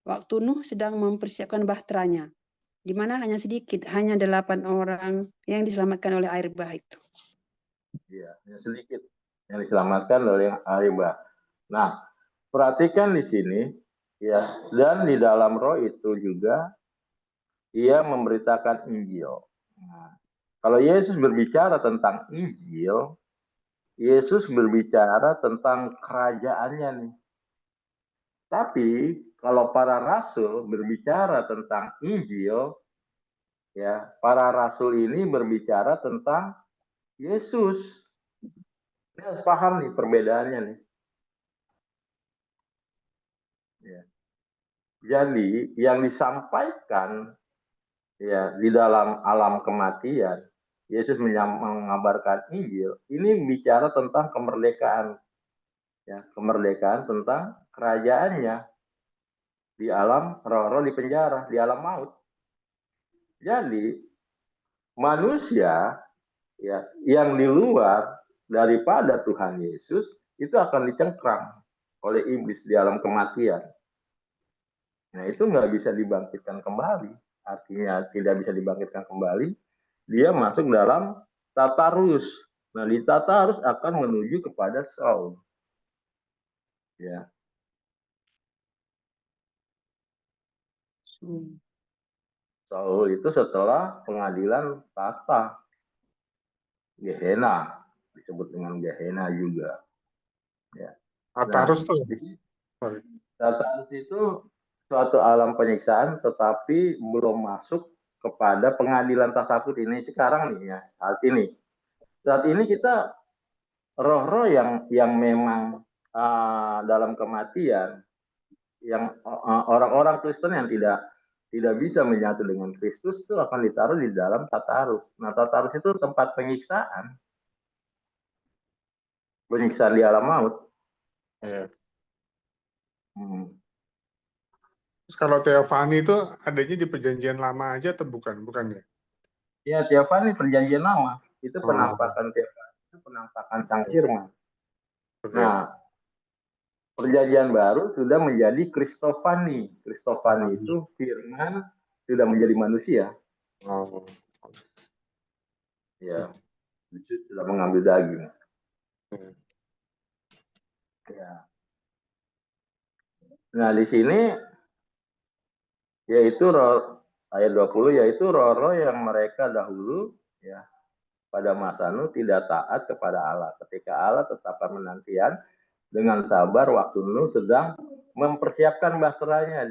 waktu Nuh sedang mempersiapkan bahteranya, di mana hanya sedikit, hanya 8 orang yang diselamatkan oleh air bah itu. Iya, hanya sedikit yang diselamatkan oleh air bah. Nah, perhatikan di sini, ya, dan di dalam roh itu juga ia memberitakan Injil. Nah, kalau Yesus berbicara tentang Injil, Yesus berbicara tentang kerajaannya nih. Tapi kalau para rasul berbicara tentang Injil, ya, para rasul ini berbicara tentang Yesus. Ini harus paham nih perbedaannya nih. Ya. Jadi yang disampaikan ya di dalam alam kematian, Yesus mengabarkan Injil, ini bicara tentang kemerdekaan. Ya, kemerdekaan tentang kerajaannya di alam roh-roh di penjara, di alam maut. Jadi manusia ya yang di luar daripada Tuhan Yesus itu akan dicengkram oleh iblis di alam kematian. Nah itu nggak bisa dibangkitkan kembali, artinya tidak bisa dibangkitkan kembali. Dia masuk dalam tatarus. Nah di tatarus akan menuju kepada Saul. Ya. Saul itu setelah pengadilan tahta. Gehenna, disebut dengan Gehenna juga. Ya. Tartarus tuh. Sorry. Tartarus itu suatu alam penyiksaan, tetapi belum masuk kepada pengadilan tasawuf ini sekarang nih ya, saat ini. Saat ini kita roh-roh yang memang dalam kematian, yang orang-orang Kristen yang tidak bisa menyatu dengan Kristus itu akan ditaruh di dalam Tartarus. Nah, Tartarus itu tempat penyiksaan di alam maut. Ya. Hmm. Terus kalau Teofani itu adanya di perjanjian lama aja atau bukan? Bukan ya? Ya, Teofani perjanjian lama. Itu Oh. penampakan Teofani, itu penampakan Sang Firman. Oke. Nah, perjanjian baru sudah menjadi Kristofani. Kristofani itu Firman sudah menjadi manusia. Oh. Ya, sudah mengambil daging. Ya. Nah, di sini yaitu ayat 20 yaitu roh-roh yang mereka dahulu ya pada masa Nuh tidak taat kepada Allah. Ketika Allah tetapkan penantian dengan sabar waktu Nuh sedang mempersiapkan bahteranya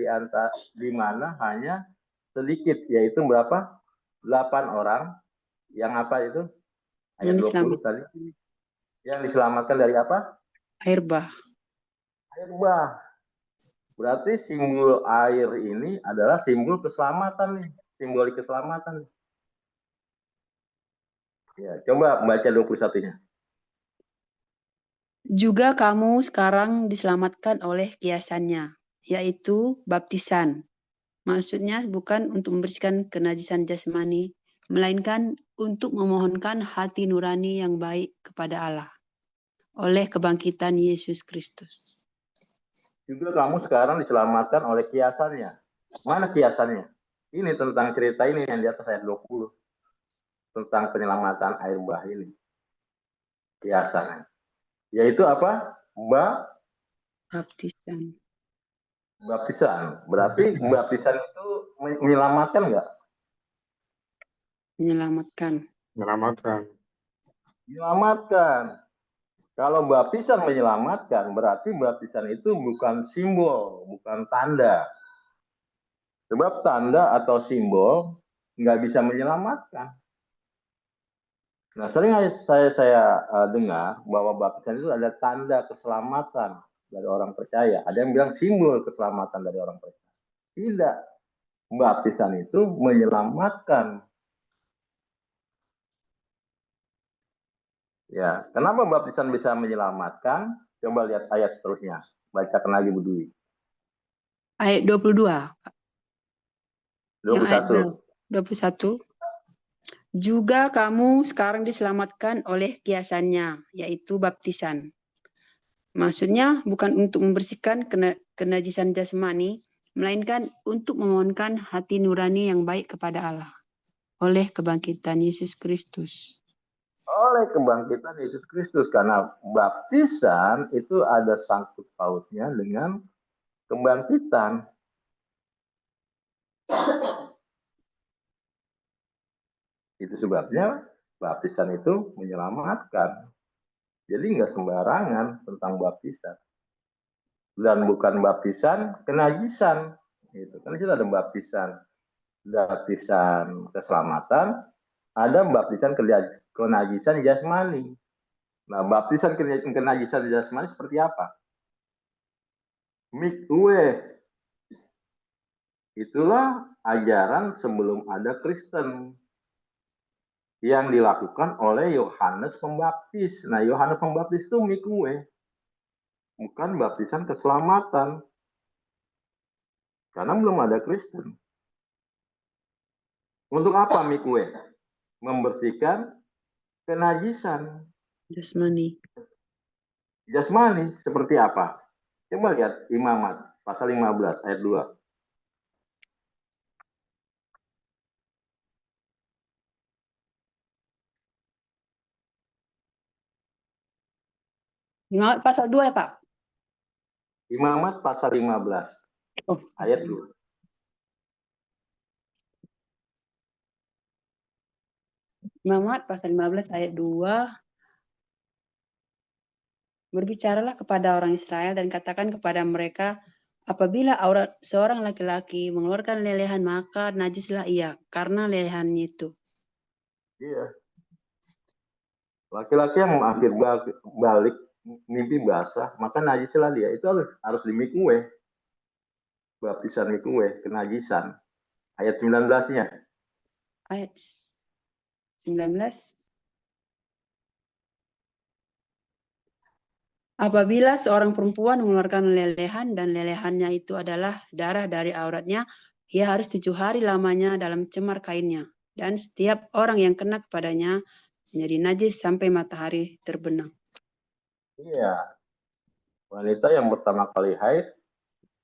di mana hanya sedikit, yaitu berapa? 8 orang yang apa itu? Ayat 20 tadi. Yang diselamatkan dari apa? Air bah. Air bah. Berarti simbol air ini adalah simbol keselamatan nih, simbolik keselamatan. Ya, coba baca 21-nya. Juga kamu sekarang diselamatkan oleh kiasannya, yaitu baptisan. Maksudnya bukan untuk membersihkan kenajisan jasmani, melainkan untuk memohonkan hati nurani yang baik kepada Allah oleh kebangkitan Yesus Kristus. Juga kamu sekarang diselamatkan oleh kiasannya. Mana kiasannya? Ini tentang cerita ini yang di atas ayat 20. Tentang penyelamatan air bah ini. Kiasannya. Yaitu apa? Baptisan. Baptisan. Berarti baptisan itu menyelamatkan nggak? Menyelamatkan. Menyelamatkan. Kalau baptisan menyelamatkan, berarti baptisan itu bukan simbol, bukan tanda. Sebab tanda atau simbol nggak bisa menyelamatkan. Nah, sering saya dengar bahwa baptisan itu ada tanda keselamatan dari orang percaya. Ada yang bilang simbol keselamatan dari orang percaya. Tidak. Baptisan itu menyelamatkan. Ya, kenapa baptisan bisa menyelamatkan? Coba lihat ayat seterusnya. Bacakan lagi Bu Dwi. Ayat 22. 21. Yang ayat 21. Juga kamu sekarang diselamatkan oleh kiasannya, yaitu baptisan. Maksudnya bukan untuk membersihkan kenajisan jasmani, melainkan untuk memohonkan hati nurani yang baik kepada Allah oleh kebangkitan Yesus Kristus. Oleh kebangkitan Yesus Kristus, karena baptisan itu ada sangkut pautnya dengan kebangkitan. Itu sebabnya baptisan itu menyelamatkan. Jadi nggak sembarangan tentang baptisan. Dan bukan baptisan kenajisan. Gitu. Kan itu ada baptisan keselamatan, ada baptisan kenajisan jasmani. Nah, baptisan kenajisan jasmani seperti apa? Mikwe. Itulah ajaran sebelum ada Kristen yang dilakukan oleh Yohanes Pembaptis. Nah, Yohanes Pembaptis itu mikwe, bukan baptisan keselamatan. Karena belum ada Kristen. Untuk apa mikwe? Membersihkan kenajisan. Jasmani. Jasmani seperti apa? Coba lihat Imamat pasal 15 ayat 2. Imamat pasal 2 ya Pak? Imamat pasal 15 ayat 2. Muhammad pasal 15 ayat 2. Berbicaralah kepada orang Israel dan katakan kepada mereka, apabila aurat seorang laki-laki mengeluarkan lelehan, maka najislah ia karena lelehannya itu. Iya. Laki-laki yang akhir balik mimpi basah, maka najislah dia. Itu harus dimikue. Baptisan mikue, kenajisan. Ayat 19-nya. Ayat 19. Apabila seorang perempuan mengeluarkan lelehan dan lelehannya itu adalah darah dari auratnya, ia harus 7 hari lamanya dalam cemar kainnya. Dan setiap orang yang kena kepadanya menjadi najis sampai matahari terbenam. Iya. Wanita yang pertama kali haid,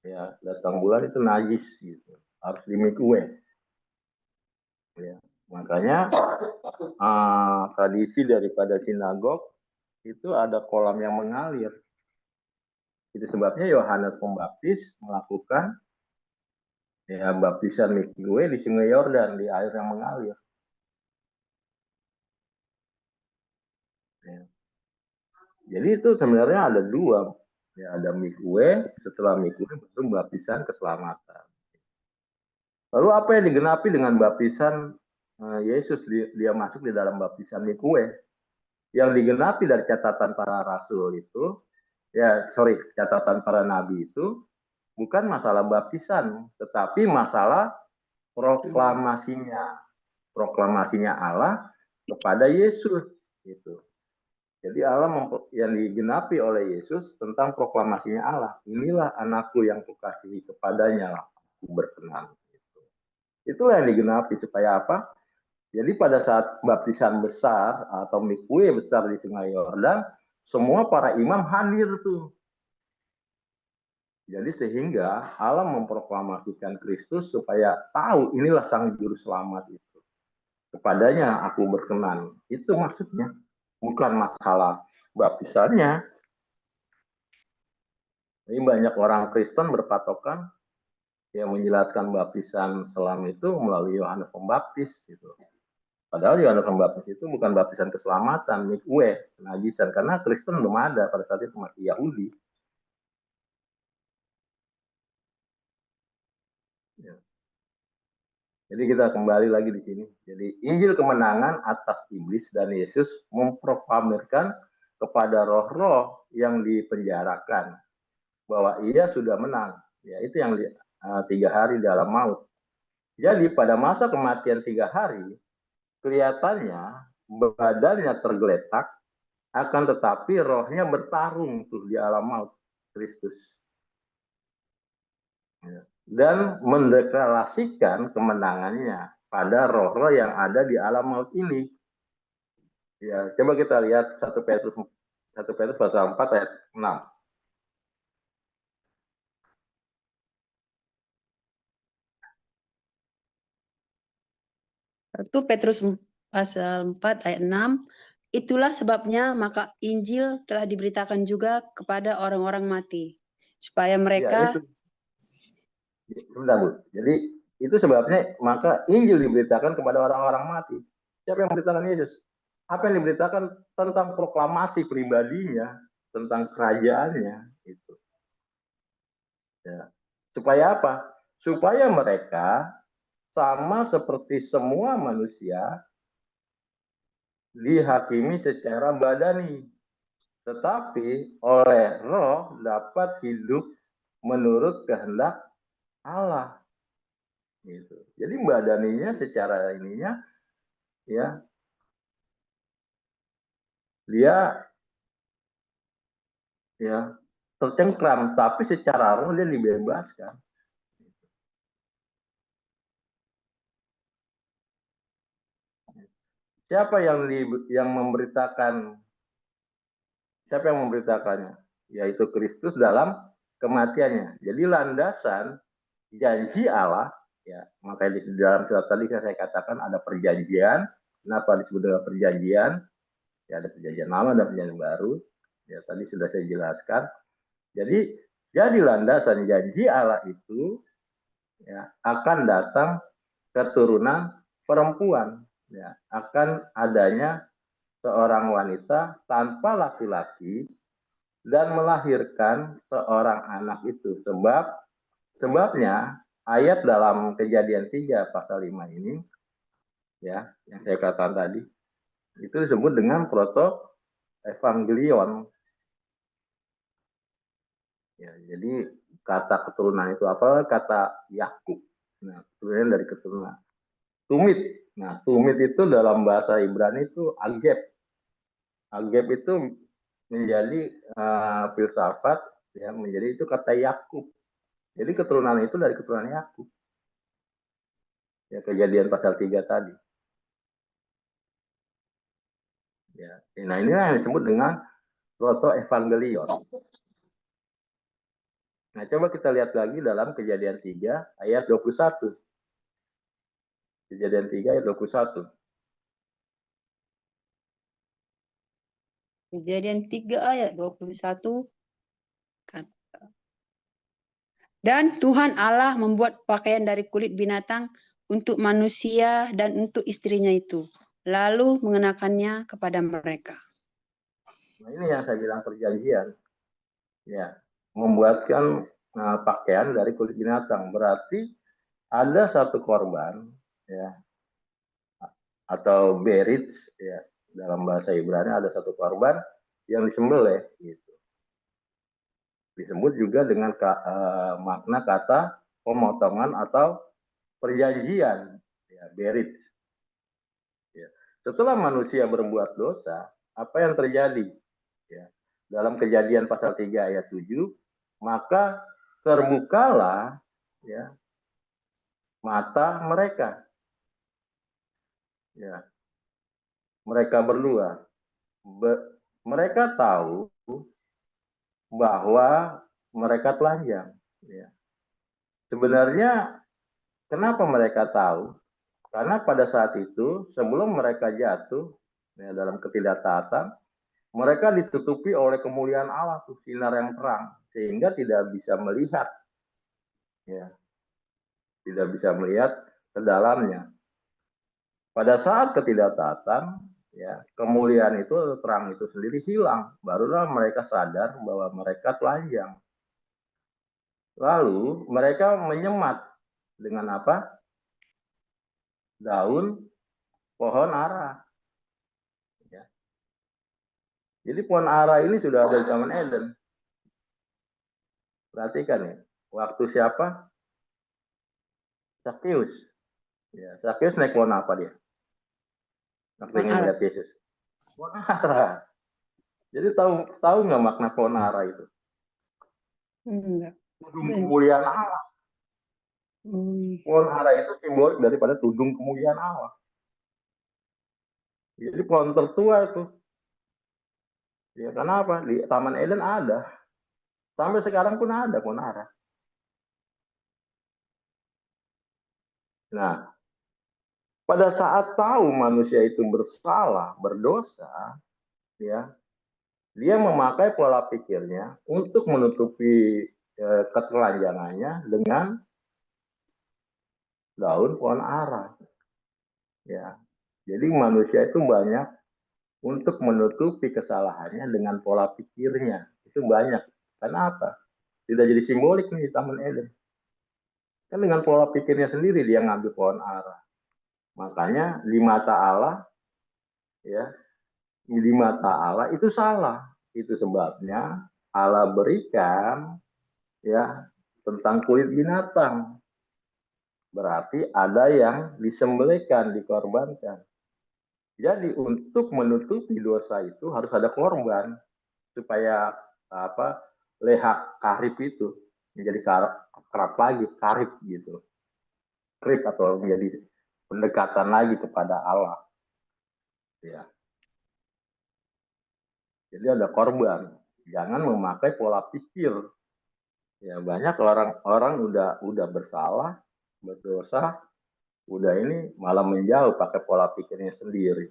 ya datang bulan itu najis gitu. Harus dimikue. Ya. Makanya tradisi daripada sinagog itu ada kolam yang mengalir. Itu sebabnya Yohanes Pembaptis melakukan ya baptisan mikue di Sungai Yordan, di air yang mengalir. Ya. Jadi itu sebenarnya ada dua, ya ada mikue, setelah mikue baru baptisan keselamatan. Lalu apa yang digenapi dengan baptisan Yesus? Dia masuk di dalam baptisan mikue. Yang digenapi dari catatan para rasul itu, catatan para nabi itu bukan masalah baptisan, tetapi masalah proklamasinya Allah kepada Yesus gitu. Jadi Allah yang digenapi oleh Yesus tentang proklamasinya Allah. Inilah anakku yang kukasihi, kepadanya aku berkenan. Gitu. Itulah yang digenapi supaya apa? Jadi pada saat baptisan besar atau mikue besar di Sungai Yordan, semua para imam hadir tuh. Jadi sehingga Allah memproklamasikan Kristus supaya tahu inilah sang juru selamat itu. Kepadanya aku berkenan. Itu maksudnya. Bukan masalah baptisannya. Ini banyak orang Kristen berpatokan yang menjelaskan baptisan selam itu melalui Yohanes Pembaptis gitu. Padahal Yohanes Pembaptis itu bukan baptisan keselamatan, mikwe, kenajisan, karena Kristen belum ada pada saat itu, masih Yahudi. Ya. Jadi kita kembali lagi di sini. Jadi Injil kemenangan atas iblis dan Yesus memproklamirkan kepada roh-roh yang dipenjarakan bahwa ia sudah menang. Ya, itu yang 3 hari dalam maut. Jadi pada masa kematian 3 hari, kelihatannya badannya tergeletak, akan tetapi rohnya bertarung tuh di alam maut Kristus. Dan mendeklarasikan kemenangannya pada roh-roh yang ada di alam maut ini. Ya, coba kita lihat 1 Petrus pasal 4 ayat 6. 1 Petrus pasal 4 ayat 6, itulah sebabnya maka Injil telah diberitakan juga kepada orang-orang mati, supaya mereka... Ya, itu. Sebentar, Bu. Jadi itu sebabnya maka Injil diberitakan kepada orang-orang mati. Siapa yang memberitakan Yesus? Apa yang diberitakan tentang proklamasi pribadinya, tentang kerajaannya itu. Ya. Supaya apa? Supaya mereka sama seperti semua manusia dihakimi secara badani, tetapi oleh roh dapat hidup menurut kehendak Allah. Gitu. Jadi badaninya secara ininya ya dia ya tercengkram, tapi secara roh dia dibebaskan. Siapa yang memberitakan? Siapa yang memberitakannya? Yaitu Kristus dalam kematiannya. Jadi landasan janji Allah, ya makanya di dalam surat tadi saya katakan ada perjanjian. Kenapa disebut dengan perjanjian? Ya ada perjanjian lama dan perjanjian baru. Ya tadi sudah saya jelaskan. Jadi landasan janji Allah itu ya akan datang keturunan perempuan. ya, akan adanya seorang wanita tanpa laki-laki dan melahirkan seorang anak itu. Sebabnya ayat dalam Kejadian 3 pasal 5 ini, ya, yang saya katakan tadi, itu disebut dengan proto evangelion. Ya, jadi kata keturunan itu apa? Kata Yakub. Nah, keturunan dari keturunan. Tumit. Nah, tumit itu dalam bahasa Ibrani itu agep. Agep itu menjadi filsafat, ya, menjadi itu kata Yakub. Jadi keturunan itu dari keturunan Yakub. Ya, Kejadian pasal 3 tadi. Ya. Nah, inilah yang disebut dengan proto evangelion. Nah, coba kita lihat lagi dalam Kejadian 3 ayat 21. Kejadian 3 ayat 21. Kejadian 3 ayat 21 kata. Dan Tuhan Allah membuat pakaian dari kulit binatang untuk manusia dan untuk istrinya itu, lalu mengenakannya kepada mereka. Nah, ini yang saya bilang perjanjian. Ya, membuatkan pakaian dari kulit binatang. Berarti ada satu korban, ya, atau berit, ya, dalam bahasa Ibrani ada satu korban yang disembelih, gitu. Disebut juga dengan makna kata pemotongan atau perjanjian, ya, berit. Ya. Setelah manusia berbuat dosa, apa yang terjadi? Ya. Dalam Kejadian pasal 3 ayat 7, maka terbukalah, ya, mata mereka. Ya. Mereka berdua. Mereka tahu bahwa mereka telanjang. Ya. Sebenarnya kenapa mereka tahu? Karena pada saat itu sebelum mereka jatuh, ya, dalam ketidaktaatan, mereka ditutupi oleh kemuliaan Allah, tuh sinar yang terang, sehingga tidak bisa melihat, ya, tidak bisa melihat ke dalamnya. Pada saat ketidaktaatan, ya, kemuliaan itu, terang itu sendiri hilang, barulah mereka sadar bahwa mereka telanjang. Lalu mereka menyemat dengan apa? Daun pohon ara. Ya. Jadi pohon ara ini sudah ada di Taman Eden. Perhatikan ya, waktu siapa? Zakheus. Ya, Zakheus naik pohon apa dia? Waktu ingin melihat Yesus. Pohon ara. Jadi tahu nggak makna pohon ara itu? Enggak. Tudung kemuliaan Allah. Pohon ara itu simbolik daripada tudung kemuliaan Allah. Jadi pohon tertua itu. Ya, kenapa? Di Taman Eden ada. Sampai sekarang pun ada pohon ara. Nah, pada saat tahu manusia itu bersalah, berdosa, ya, dia memakai pola pikirnya untuk menutupi ketelanjangannya dengan daun pohon ara. Ya, jadi manusia itu banyak untuk menutupi kesalahannya dengan pola pikirnya. Itu banyak. Kenapa? Tidak jadi simbolik nih di Taman Eden. Kan dengan pola pikirnya sendiri dia ngambil pohon ara. Makanya di mata Allah, ya, di mata Allah itu salah. Itu sebabnya Allah berikan, ya, tentang kulit binatang. Berarti ada yang disembelihkan, dikorbankan. Jadi untuk menutupi dosa itu harus ada korban supaya apa, leha karib itu menjadi kerap lagi, karib gitu. Karib atau menjadi pendekatan lagi kepada Allah. Ya. Jadi ada korban. Jangan memakai pola pikir. Ya, banyak orang udah bersalah, berdosa, udah ini malah menjauh pakai pola pikirnya sendiri.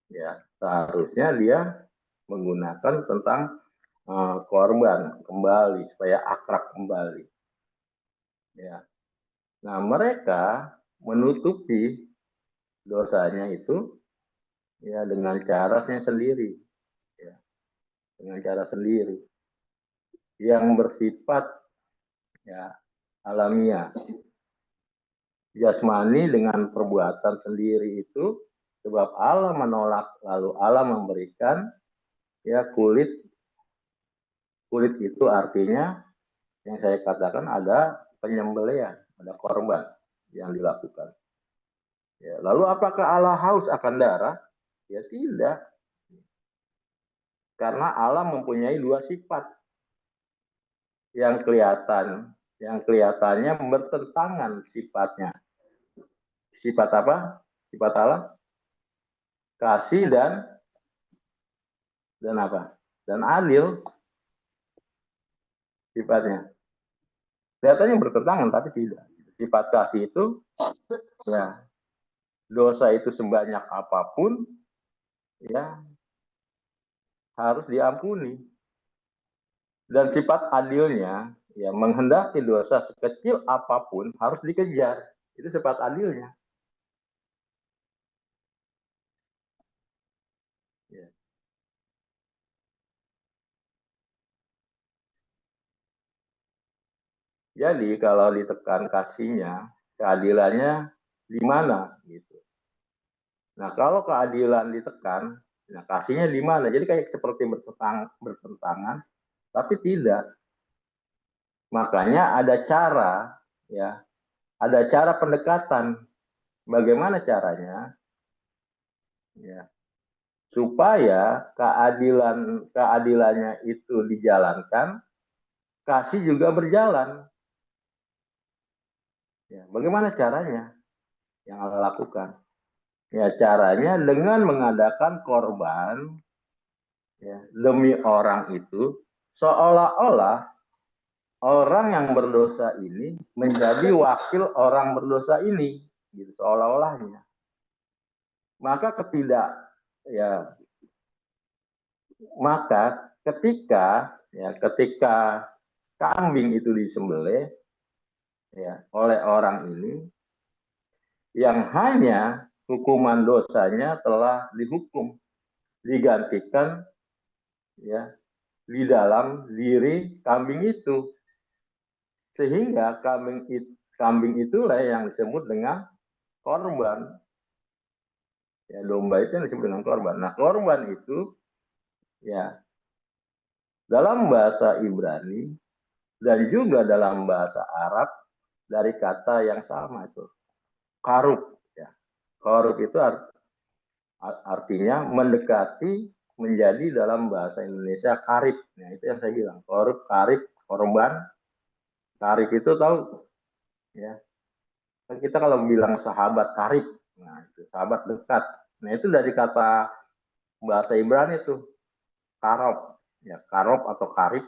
Ya, seharusnya dia menggunakan tentang korban kembali supaya akrab kembali. Ya. Nah, mereka menutupi dosanya itu ya dengan caranya sendiri, ya, dengan cara sendiri yang bersifat ya alamiah, jasmani dengan perbuatan sendiri itu, sebab Allah menolak lalu Allah memberikan ya kulit itu artinya yang saya katakan ada penyembelihan, ada korban yang dilakukan. Ya, lalu apakah Allah haus akan darah? Ya tidak. Karena Allah mempunyai dua sifat yang kelihatannya bertentangan sifatnya. Sifat apa? Sifat Allah? Kasih dan apa? Dan adil sifatnya. Kelihatannya bertentangan tapi tidak. Sifat kasih itu ya dosa itu sebanyak apapun ya harus diampuni. Dan sifat adilnya ya menghendaki dosa sekecil apapun harus dikejar. Itu sifat adilnya. Ya. Jadi kalau ditekan kasihnya, keadilannya di mana gitu. Nah, kalau keadilan ditekan, nah kasihnya di mana? Jadi kayak seperti bertentangan, tapi tidak. Makanya ada cara, ya, ada cara pendekatan. Bagaimana caranya? Ya, supaya keadilannya itu dijalankan, kasih juga berjalan. Ya, bagaimana caranya? Yang Allah lakukan. Ya, caranya dengan mengadakan korban ya, demi orang itu, seolah-olah orang yang berdosa ini menjadi wakil orang berdosa ini, gitu seolah-olahnya. Maka ketika kambing itu disembelih ya oleh orang ini, yang hanya hukuman dosanya telah dihukum, digantikan ya di dalam diri kambing itu, sehingga kambing itulah yang disebut dengan korban. Ya, domba itu yang disebut dengan korban. Nah, korban itu ya dalam bahasa Ibrani dan juga dalam bahasa Arab dari kata yang sama itu, karub. Ya. Karub itu artinya mendekati, menjadi dalam bahasa Indonesia karib. Nah, itu yang saya bilang, karub, karib, korban. Karib itu tahu ya. Kita kalau bilang sahabat karib, nah itu sahabat dekat. Nah, itu dari kata bahasa Ibrani itu karob, ya karob atau karib.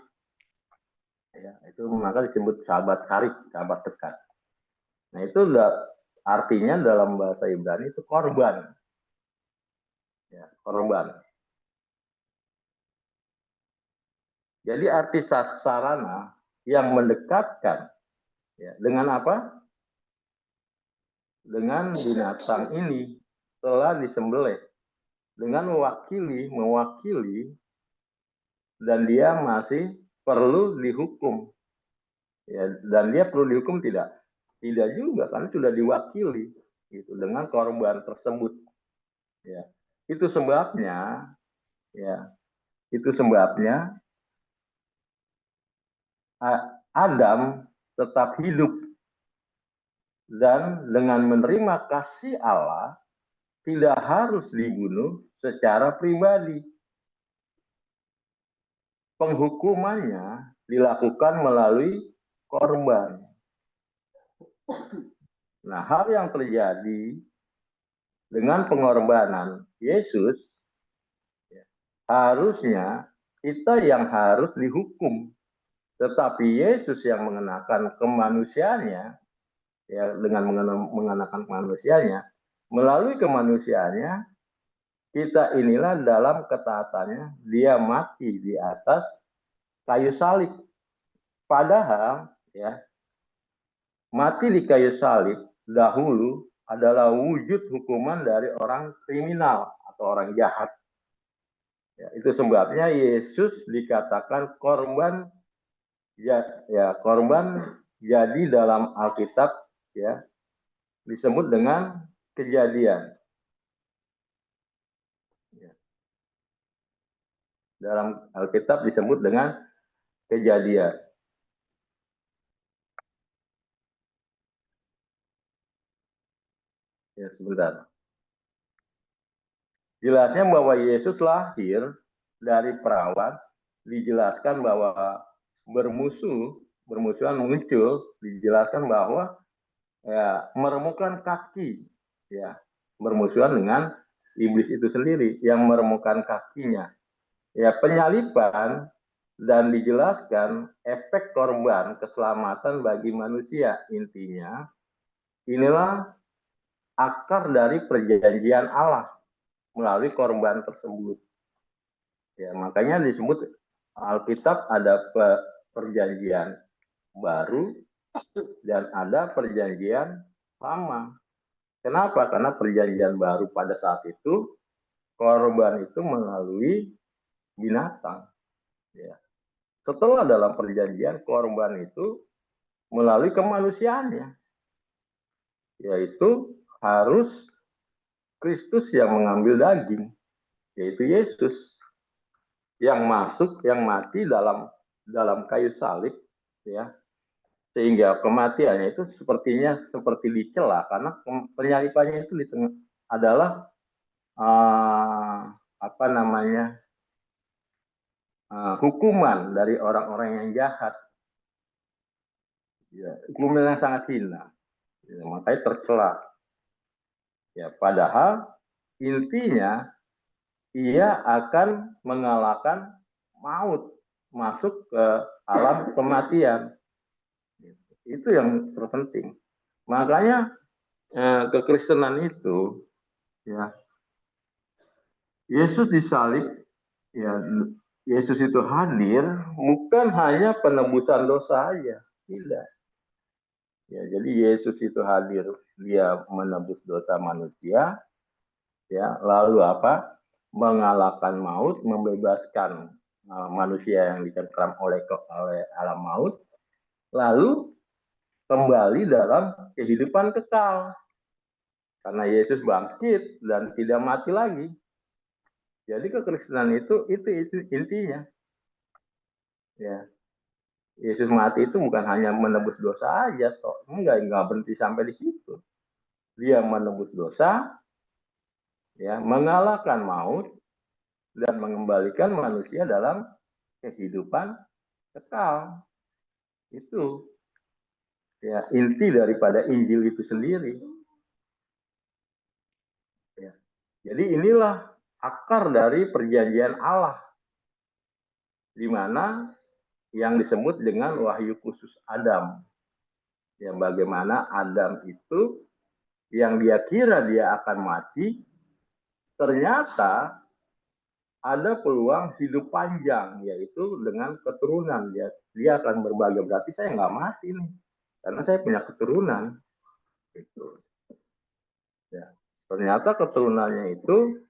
Ya, itu maka disebut sahabat karib, sahabat dekat. Nah, itu artinya dalam bahasa Ibrani itu korban. Ya, korban. Jadi arti sarana yang mendekatkan ya, dengan apa? Dengan binatang ini telah disembelih dengan mewakili dan dia masih perlu dihukum. Ya, dan dia perlu dihukum tidak juga karena sudah diwakili gitu dengan korban tersebut. Ya. Itu sebabnya Adam tetap hidup dan dengan menerima kasih Allah tidak harus dibunuh secara pribadi. Penghukumannya dilakukan melalui korban. Nah, hal yang terjadi dengan pengorbanan Yesus, harusnya kita yang harus dihukum. Tetapi Yesus yang mengenakan kemanusiaannya, ya dengan mengenakan kemanusiaannya, melalui kemanusiaannya, kita inilah dalam ketaatannya, dia mati di atas kayu salib. Padahal, ya, mati di kayu salib dahulu adalah wujud hukuman dari orang kriminal atau orang jahat. Ya, itu sebabnya Yesus dikatakan korban, korban jadi dalam Alkitab ya disebut dengan kejadian. Ya. Dalam Alkitab disebut dengan kejadian. Ya, sebentar. Jelasnya bahwa Yesus lahir dari perawat, dijelaskan bahwa bermusuhan muncul, dijelaskan bahwa ya meremukkan kaki, ya bermusuhan dengan iblis itu sendiri yang meremukkan kakinya. Ya penyaliban dan dijelaskan efek korban keselamatan bagi manusia. Intinya inilah akar dari perjanjian Allah melalui korban tersebut. Ya, makanya disebut Alkitab ada perjanjian baru dan ada perjanjian lama. Kenapa? Karena perjanjian baru pada saat itu korban itu melalui binatang. Ya. Setelah dalam perjanjian korban itu melalui kemanusiaannya, yaitu harus Kristus yang mengambil daging, yaitu Yesus yang masuk, yang mati dalam kayu salib, ya, sehingga kematiannya itu sepertinya seperti dicela karena penyalibannya itu adalah hukuman dari orang-orang yang jahat, ya, hukuman yang sangat hina, ya, makanya tercela. Ya, padahal intinya ia akan mengalahkan maut, masuk ke alam kematian. Itu yang terpenting. Makanya kekristenan itu, ya, Yesus disalib, ya, Yesus itu hadir bukan hanya penebusan dosa saja, tidak. Ya, jadi Yesus itu hadir, dia menebus dosa manusia, ya, lalu apa? Mengalahkan maut, membebaskan manusia yang dicengkram oleh alam maut, lalu kembali dalam kehidupan kekal. Karena Yesus bangkit dan tidak mati lagi. Jadi kekristenan itu intinya. Ya. Yesus mati itu bukan hanya menebus dosa aja, toh. Enggak berhenti sampai di situ. Dia menebus dosa, ya, mengalahkan maut dan mengembalikan manusia dalam kehidupan kekal. Itu ya inti daripada Injil itu sendiri. Ya. Jadi inilah akar dari perjanjian Allah, di mana yang disebut dengan wahyu khusus Adam. Yang bagaimana Adam itu yang dia kira dia akan mati, ternyata ada peluang hidup panjang, yaitu dengan keturunan. Dia akan berbagi, berarti saya nggak mati nih, karena saya punya keturunan. Gitu. Ya. Ternyata keturunannya itu,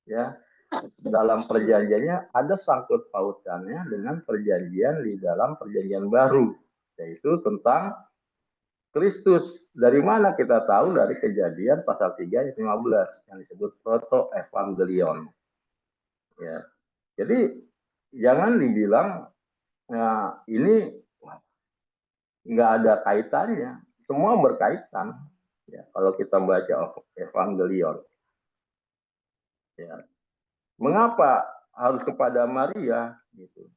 ya, dalam perjanjiannya ada sangkut pautannya dengan perjanjian di dalam perjanjian baru, yaitu tentang Kristus. Dari mana kita tahu? Dari Kejadian pasal 3 ayat 15 yang disebut proto evangelion. Ya. Jadi jangan dibilang ya, ini nggak ada kaitannya. Semua berkaitan. Ya, kalau kita baca evangelion. Ya. Mengapa harus kepada Maria gitu?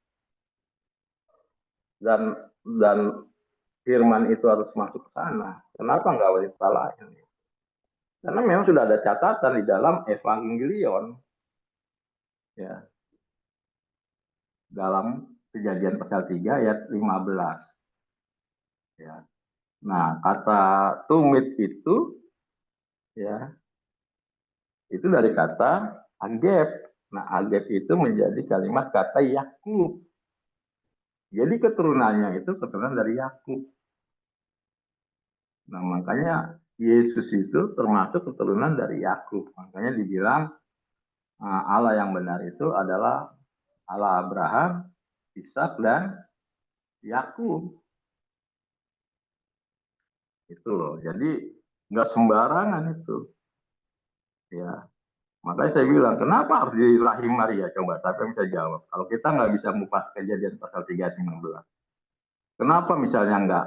Dan firman itu harus masuk ke sana. Kenapa nggak wanita lain? Karena memang sudah ada catatan di dalam evangelion. Ya. Dalam Kejadian pasal 3 ayat 15. Ya. Nah, kata tumit itu, ya, itu dari kata agep. Nah, agep itu menjadi kalimat kata Yakub. Jadi keturunannya itu keturunan dari Yakub. Nah, makanya Yesus itu termasuk keturunan dari Yakub. Makanya dibilang Allah yang benar itu adalah Allah Abraham, Ishak, dan Yakub. Itu loh. Jadi nggak sembarangan itu. Ya, makanya saya bilang, kenapa harus di rahim Maria? Coba, siapa yang bisa jawab? Kalau kita nggak bisa mengupas Kejadian pasal 3 ayat 15. Kenapa misalnya nggak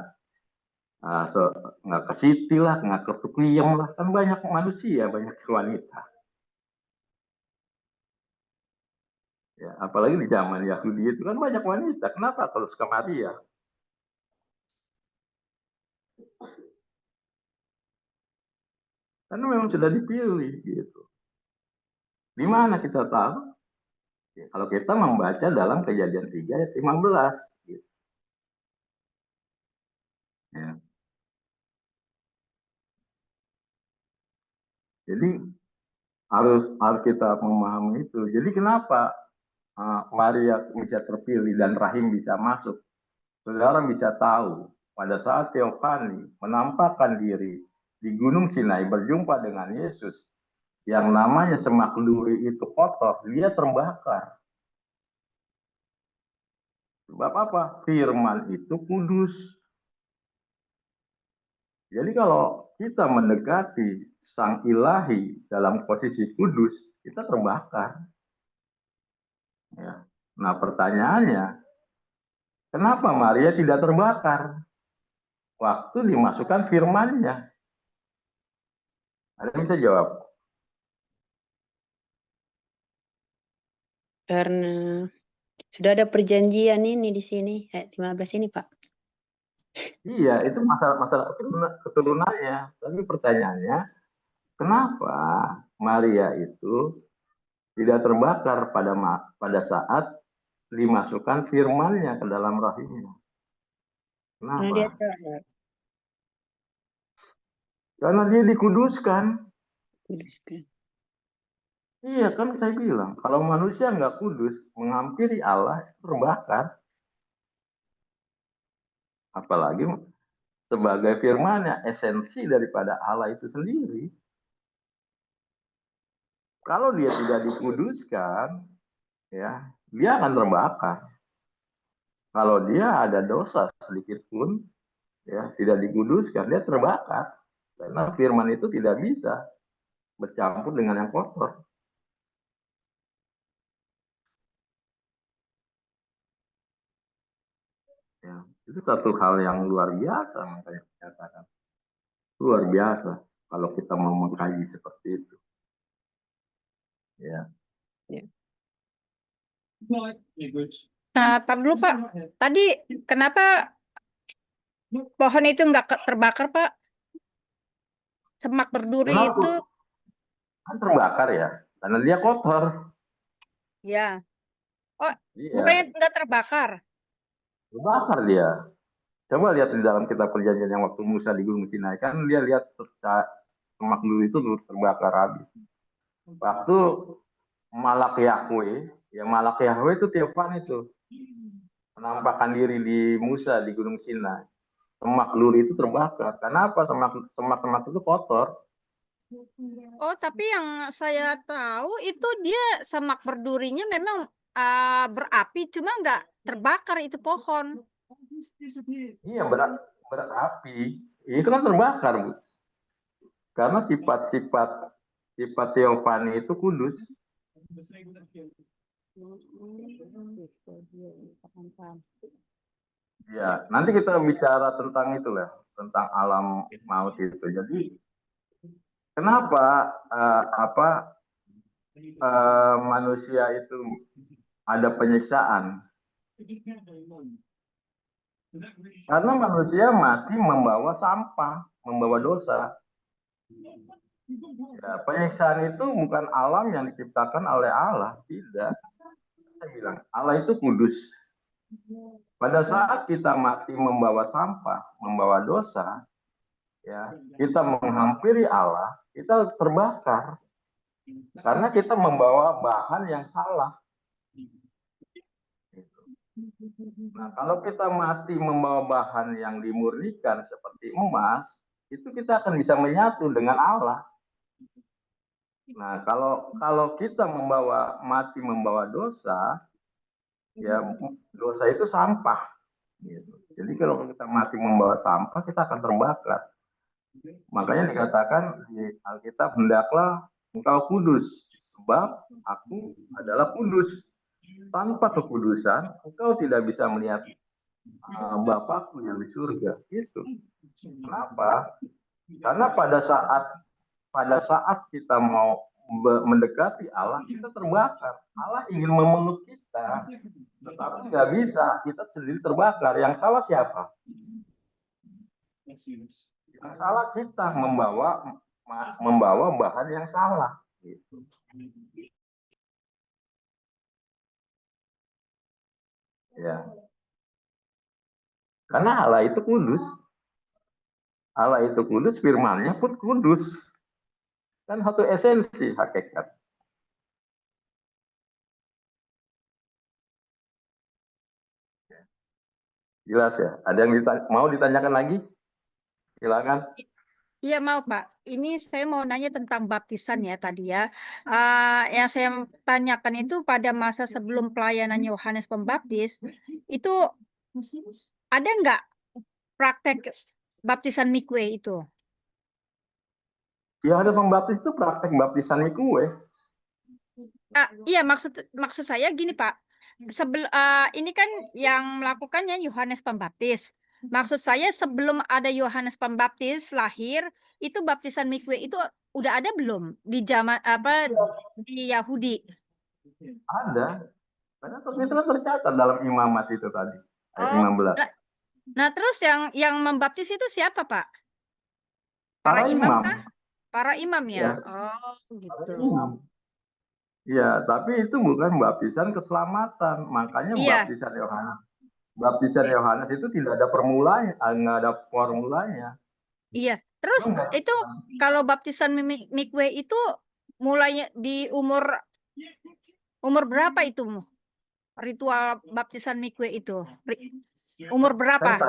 ke Siti lah, nggak ke Tukuyem lah? Kan banyak manusia, banyak wanita. Ya, apalagi di zaman Yahudi itu kan banyak wanita. Kenapa harus ke Maria? Karena memang sudah dipilih gitu. Di mana kita tahu? Ya, kalau kita membaca dalam Kejadian 3 ayat 15. Gitu. Ya. Jadi harus kita memahami itu. Jadi kenapa Maria bisa terpilih dan rahim bisa masuk? Saudara bisa tahu pada saat Teofani menampakkan diri di Gunung Sinai berjumpa dengan Yesus, yang namanya semak duri itu kotor, dia terbakar. Sebab apa? Firman itu kudus. Jadi kalau kita mendekati Sang Ilahi dalam posisi kudus, kita terbakar. Ya. Nah pertanyaannya, kenapa Maria tidak terbakar waktu dimasukkan firman-Nya? Ada yang bisa jawab? Karena sudah ada perjanjian ini di sini, ayat 15 ini, Pak. Iya, itu masalah keturunannya. Tapi pertanyaannya, kenapa Maria itu tidak terbakar pada saat dimasukkan firman-Nya ke dalam rahimnya? Karena dia Kenapa? sadar. Karena dia dikuduskan. Kuduskan. Iya, kan saya bilang, kalau manusia nggak kudus, menghampiri Allah, terbakar. Apalagi sebagai firman-Nya, esensi daripada Allah itu sendiri. Kalau dia tidak dikuduskan, ya, dia akan terbakar. Kalau dia ada dosa sedikit pun, ya, tidak dikuduskan, dia terbakar. Karena firman itu tidak bisa bercampur dengan yang kotor. Ya, itu satu hal yang luar biasa, makanya saya katakan. Luar biasa kalau kita mau mengkaji seperti itu. Ya. Nah, tar dulu Pak. Tadi kenapa pohon itu nggak terbakar Pak? Semak berduri Kenapa? itu, Kan terbakar ya, karena dia kotor. ya. Oh, Iya, bukannya nggak terbakar? terbakar dia. Coba lihat di dalam kitab perjanjian yang waktu Musa di Gunung Sinai, kan dia lihat semak dulu itu terbakar habis. Waktu Malak Yahweh, ya Malak Yahweh itu Teofan itu menampakkan diri di Musa di Gunung Sinai. Semak duri itu terbakar. Kenapa? Semak-semak itu kotor. Oh, tapi yang saya tahu itu dia semak berdurinya memang berapi, cuma nggak terbakar itu pohon. Iya, berapi. Itu kan terbakar, Bu. Karena sifat Teofani itu kudus. Ya, nanti kita bicara tentang itu lah, tentang alam maut itu. Jadi, kenapa manusia itu ada penyiksaan? Karena manusia mati membawa sampah, membawa dosa. Ya, penyiksaan itu bukan alam yang diciptakan oleh Allah, tidak. Saya bilang, Allah itu kudus. Pada saat kita mati membawa sampah, membawa dosa, ya, kita menghampiri Allah, kita terbakar. Karena kita membawa bahan yang salah. Nah, kalau kita mati membawa bahan yang dimurnikan seperti emas, itu kita akan bisa menyatu dengan Allah. Nah, kalau kita mati membawa dosa, ya dosa itu sampah. Gitu. Jadi kalau kita mati membawa sampah, kita akan terbakar. Makanya dikatakan di Alkitab, hendaklah engkau kudus, sebab aku adalah kudus. Tanpa kekudusan, engkau tidak bisa melihat Bapakku yang di surga. Gitu. Kenapa? Karena pada saat kita mau mendekati Allah, kita terbakar. Allah ingin memeluk kita, tetapi nggak bisa. Kita sendiri terbakar. Yang salah siapa? Yang salah kita membawa bahan yang salah. Gitu. Ya. Karena Allah itu kudus. Allah itu kudus, firman-Nya pun kudus. Kan satu esensi hakikat. Jelas ya? Ada yang mau ditanyakan lagi? Silakan. Iya mau Pak. Ini saya mau nanya tentang baptisan ya tadi ya. Yang saya tanyakan itu pada masa sebelum pelayanan Yohanes Pembaptis, itu ada nggak praktek baptisan mikwe itu? Ya, ada pembaptis itu praktek baptisan mikwe. Iya maksud saya gini Pak. Ini kan yang melakukannya Yohanes Pembaptis. Maksud saya sebelum ada Yohanes Pembaptis lahir, itu baptisan mikwe itu udah ada belum di zaman di Yahudi? Ada. Karena itu kan tercatat dalam imamat itu tadi. Ayat Oh, 15. nah terus yang membaptis itu siapa Pak? Para Para imam imam. kah? Para imam ya? Ya. Oh Para gitu. imam. Ya, tapi itu bukan baptisan keselamatan. Makanya Iya. Baptisan Yohanes itu tidak ada permulanya, nggak ada formulanya. Iya, terus itu kalau baptisan mikwe itu mulainya di umur berapa itu? Ritual baptisan mikwe itu umur berapa?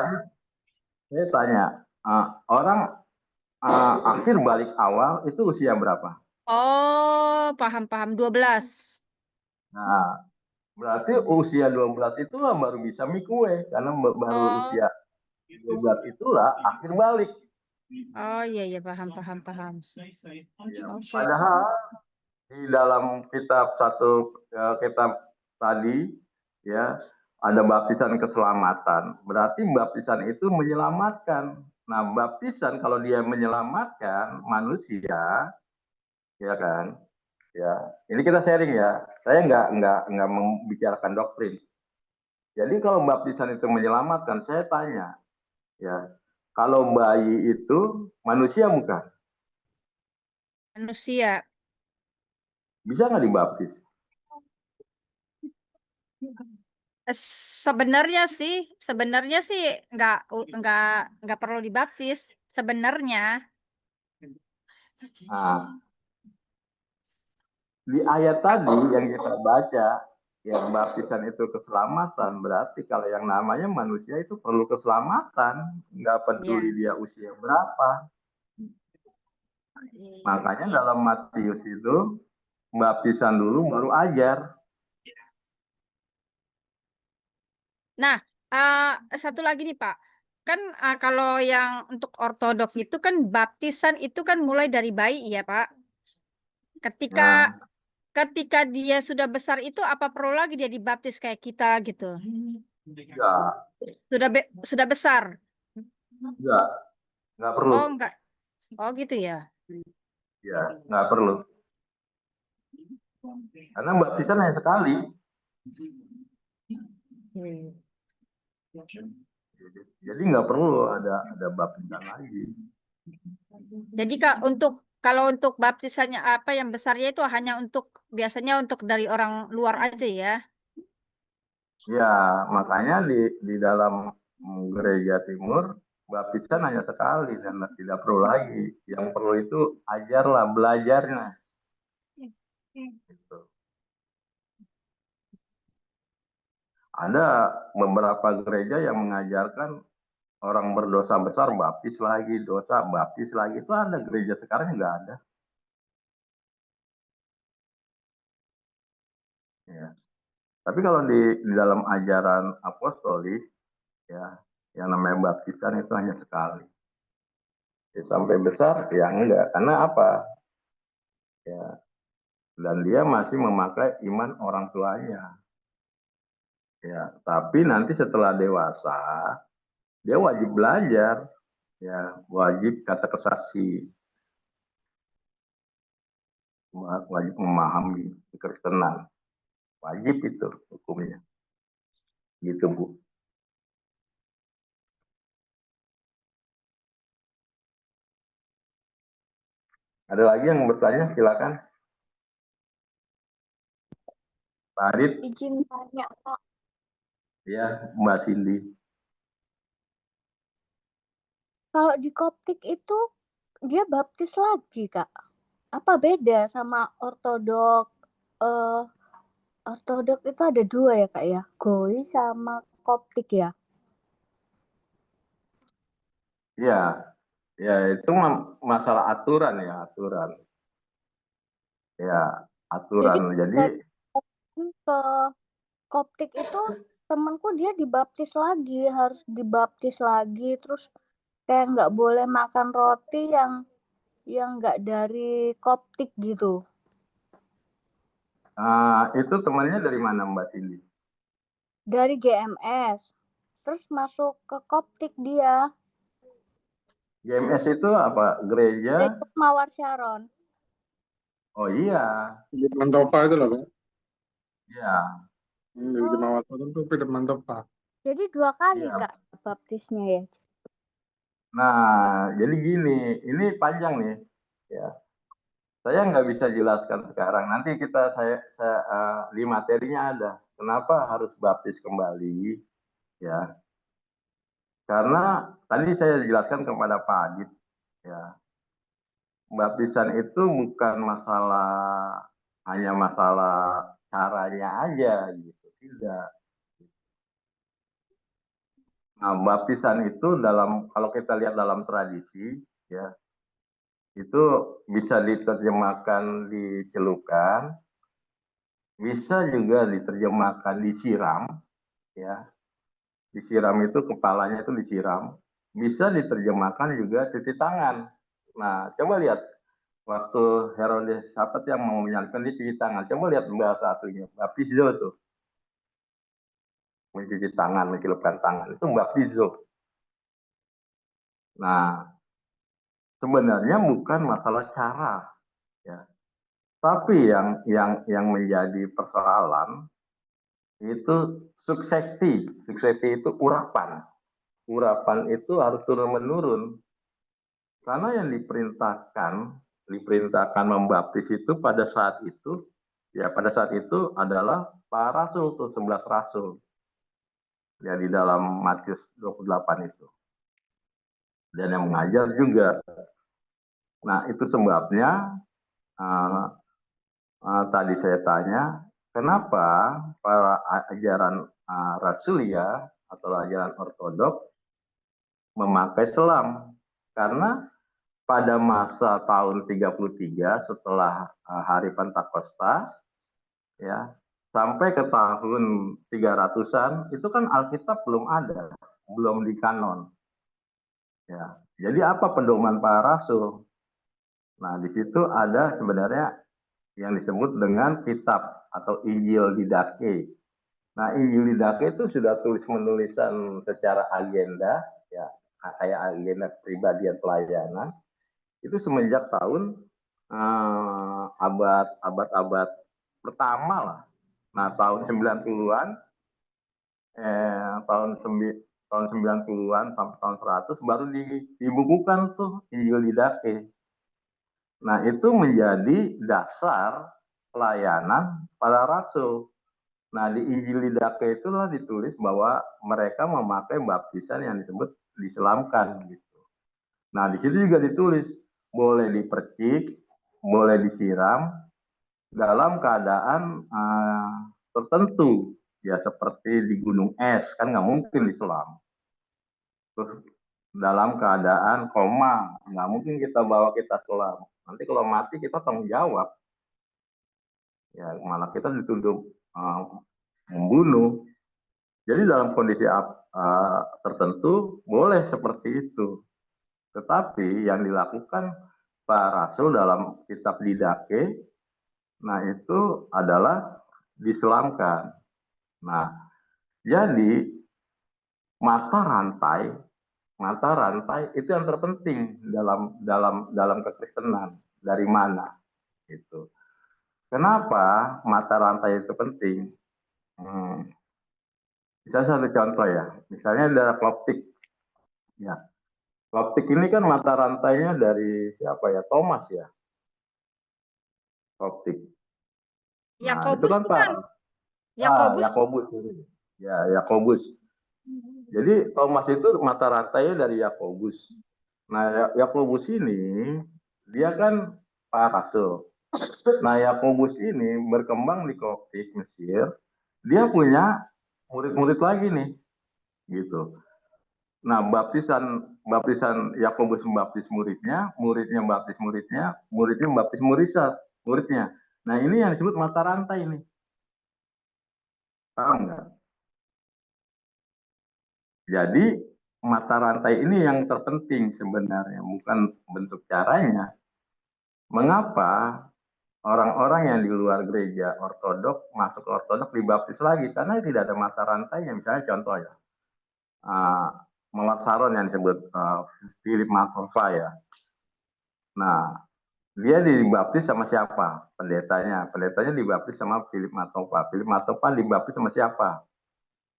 Saya tanya, orang akhir balik awal itu usia berapa? Oh, paham 12. Nah, berarti usia 12 itulah baru bisa mikwe, karena baru usia 12 itulah akhir balik. Oh iya paham. Ya, Oke. padahal di dalam kitab tadi ya ada baptisan keselamatan. Berarti baptisan itu menyelamatkan. Nah, baptisan kalau dia menyelamatkan manusia, ya kan? Ya, ini kita sharing ya. Saya nggak membicarakan doktrin. Jadi kalau baptisan itu menyelamatkan, saya tanya, ya, kalau bayi itu manusia bukan? Manusia. Bisa nggak dibaptis? Sebenarnya sih nggak perlu dibaptis sebenarnya. Nah, di ayat tadi yang kita baca, yang baptisan itu keselamatan, berarti kalau yang namanya manusia itu perlu keselamatan, nggak peduli dia usia berapa. Makanya dalam Matius itu baptisan dulu baru ajar. Nah, satu lagi nih Pak, kan kalau yang untuk ortodoks itu kan baptisan itu kan mulai dari bayi ya Pak. Ketika dia sudah besar itu apa perlu lagi dia dibaptis kayak kita gitu? Sudah besar? Nggak perlu. Oh enggak. Oh gitu ya. Ya, nggak perlu. Karena baptisan hanya sekali. Jadi nggak perlu ada baptisan lagi. Jadi kalau untuk baptisannya apa yang besarnya itu hanya biasanya untuk dari orang luar aja ya? Ya, makanya di dalam gereja timur baptisan hanya sekali dan tidak perlu lagi. Yang perlu itu ajarlah, belajarnya. Gitu. Ada beberapa gereja yang mengajarkan orang berdosa besar baptis lagi, dosa baptis lagi. Itu ada gereja sekarang nggak ada. Ya. Tapi kalau di dalam ajaran apostolik, ya, yang namanya baptisan itu hanya sekali. Ya, sampai besar ya enggak. Karena apa? Ya, dan dia masih memakai iman orang tuanya. Ya, tapi nanti setelah dewasa, dia wajib belajar, ya, wajib katekesasi, wajib memahami kekristenan, wajib itu hukumnya, gitu Bu. Ada lagi yang bertanya, silakan. Pak Adit, Izin tanya, Pak. ya, Mbak Cindy. Kalau di Koptik itu dia baptis lagi, Kak. Apa beda sama ortodok? Ortodok itu ada dua ya, Kak ya? Goi sama Koptik ya? Ya, ya itu masalah aturan ya, aturan. Ya, aturan. Jadi Ke Koptik itu temanku dia dibaptis lagi, harus dibaptis lagi, terus kayak nggak boleh makan roti yang nggak dari Koptik gitu. itu temannya dari mana Mbak Cindy? Dari GMS, terus masuk ke Koptik dia. GMS itu apa? Gereja? Itu Mawar Sharon. Oh iya, Di Mantopa itu loh, Pak. iya. Dari Jemaat itu di Mantopa. Jadi 2 kali Iya. Kak baptisnya ya. Nah, jadi gini, ini panjang nih, ya. Saya nggak bisa jelaskan sekarang. Nanti saya di materinya ada. Kenapa harus baptis kembali? Ya, karena tadi saya jelaskan kepada Pak Adit, ya, baptisan itu bukan hanya masalah caranya aja, gitu. Tidak. Nah, baptisan itu kalau kita lihat dalam tradisi, ya, itu bisa diterjemahkan dicelupan, bisa juga diterjemahkan disiram, ya. Disiram itu kepalanya itu disiram, bisa diterjemahkan juga cuci tangan. Nah, coba lihat waktu Herodes Sapat yang mau menyalibkan dia cuci tangan. Coba lihat bahasa aslinya, baptizo tuh. Mencuci tangan, mencelupkan tangan, itu baptizo. Nah, sebenarnya bukan masalah cara, ya. Tapi yang menjadi persoalan itu suksesi. Suksesi itu urapan. Urapan itu harus turun menurun. Karena yang diperintahkan membaptis itu pada saat itu, ya pada saat itu adalah para rasul tuh 11 rasul. Ya di dalam Matius 28 itu. Dan yang mengajar juga. Nah, itu sebabnya tadi saya tanya, kenapa para ajaran Rasulia atau ajaran ortodok memakai selam? Karena pada masa tahun 33 setelah hari Pentakosta, ya, sampai ke tahun 300-an itu kan Alkitab belum ada, belum di kanon. Ya. Jadi apa pedoman para rasul? Nah, di situ ada sebenarnya yang disebut dengan kitab atau Injil Didache. Nah, Injil Didache itu sudah tulis-menulisan secara agenda, ya, kayak agenda kepribadian pelayanan, itu semenjak tahun abad pertama lah. Nah, tahun 90-an, tahun 90-an sampai tahun 100 baru dibukukan tuh Injil Didache. Nah, itu menjadi dasar pelayanan para rasul. Nah, di Injil Didache itulah ditulis bahwa mereka memakai baptisan yang disebut diselamkan gitu. Nah, di situ juga ditulis boleh dipercik, boleh disiram dalam keadaan tertentu, ya seperti di gunung es kan nggak mungkin diselam. Terus dalam keadaan koma. Nggak mungkin kita bawa kita selam. Nanti kalau mati kita tanggung jawab. Ya, malah kita dituduh membunuh. Jadi dalam kondisi tertentu boleh seperti itu. Tetapi yang dilakukan Pak Rasul dalam kitab Didake, nah itu adalah diselamkan. Nah, jadi mata rantai itu yang terpenting dalam kekristenan. Dari mana? Itu. Kenapa mata rantai itu penting? Bisa satu contoh ya. Misalnya ada kloptik. Ya. Kloptik ini kan mata rantainya dari siapa ya? Thomas ya. Kloptik. Nah, itu Yakobus kan Pak. bukan? Yakobus. Yakobus. Ya, Yakobus. Jadi Thomas itu mata rantainya dari Yakobus. Nah, Yakobus ini dia kan Pak Rasul. Nah, Yakobus ini berkembang di Koptik Mesir. Dia punya murid-murid lagi nih, gitu. Nah, baptisan Yakobus membaptis muridnya, muridnya membaptis muridnya, muridnya membaptis muridnya. Nah, ini yang disebut mata rantai ini. Paham nggak? Jadi mata rantai ini yang terpenting sebenarnya, bukan bentuk caranya. Mengapa orang-orang yang di luar gereja ortodok masuk ke ortodok dibaptis lagi? Karena tidak ada mata rantainya. Misalnya contoh ya, Mawar Saron yang disebut Philip Matova ya. Nah, dia dibaptis sama siapa? Pendetanya. Pendetanya dibaptis sama Philip Matova. Philip Matova dibaptis sama siapa?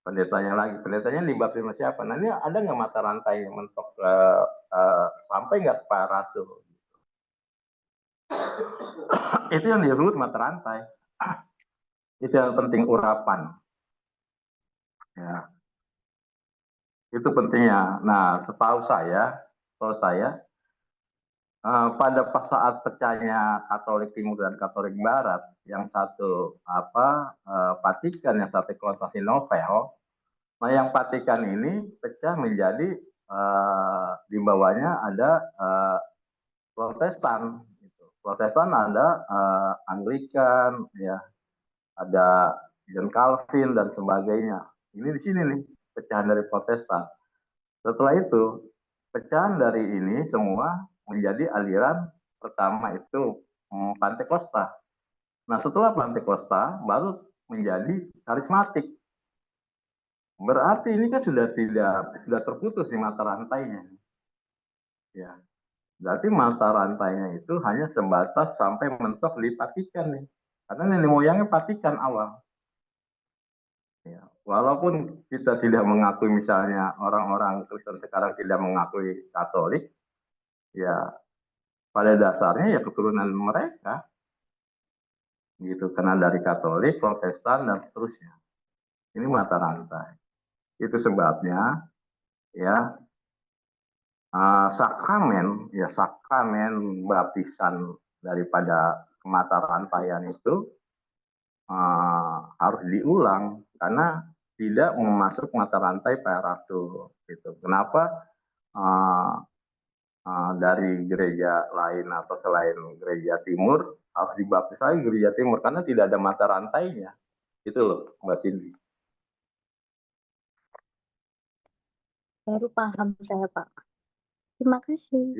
Pendetanya lagi. Pendetanya dibaptis sama siapa? Nah, ini ada nggak mata rantai yang mentok sampai nggak Pak Rasul? Itu yang disebut mata rantai. Itu yang penting, urapan. Ya. Itu pentingnya. Nah, setahu saya pada saat pecahnya Katolik Timur dan Katolik Barat, yang satu Vatikan, yang satu Konstantinopel. Nah, yang Vatikan ini pecah menjadi di bawahnya ada Protestan. Protestan ada Anglikan, ya, ada John Calvin dan sebagainya. Ini di sini nih pecahan dari Protestan. Setelah itu pecahan dari ini semua menjadi aliran pertama itu Pantekosta. Nah, setelah Pantekosta baru menjadi karismatik. Berarti ini kan sudah terputus di mata rantainya. Ya. Berarti mata rantainya itu hanya sebatas sampai mentok di Vatikan nih. Karena nenek moyangnya Vatikan awal. Ya. Walaupun kita tidak mengakui, misalnya orang-orang Kristen sekarang tidak mengakui Katolik, ya pada dasarnya ya keturunan mereka, gitu. Karena dari Katolik, Protestan dan seterusnya. Ini mata rantai. Itu sebabnya ya sakramen baptisan daripada mata rantaian itu harus diulang karena tidak memasuk mata rantai Pak Rasul. Gitu. Kenapa dari gereja lain atau selain gereja timur harus dibaptis lagi gereja timur? Karena tidak ada mata rantainya. Itu loh, Mbak Cindy. Baru paham saya, Pak. Terima kasih.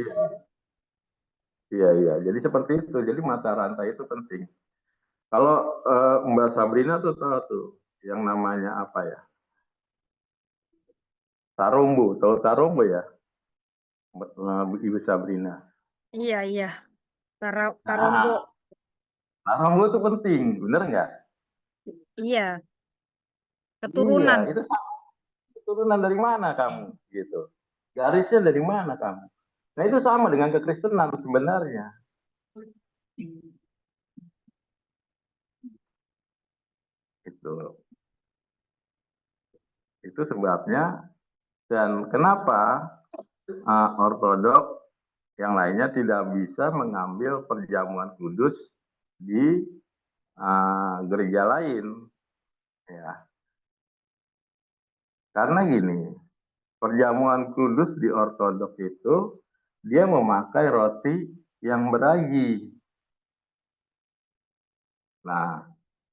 Iya. Jadi seperti itu. Jadi mata rantai itu penting. Kalau Mbak Sabrina tuh tahu tuh yang namanya apa ya? Tarumbu, tahu tarumbu ya? Ibu Sabrina. Iya. Tarombo. Nah, tarumbu itu penting, bener nggak? Iya. Keturunan. Iya, itu keturunan dari mana kamu? Gitu. Garisnya dari mana kamu? Nah, itu sama dengan kekristenan sebenarnya. Itu sebabnya, dan kenapa ortodok yang lainnya tidak bisa mengambil perjamuan kudus di gereja lain, ya. Karena gini, perjamuan kudus di Ortodoks itu dia memakai roti yang beragi. Nah,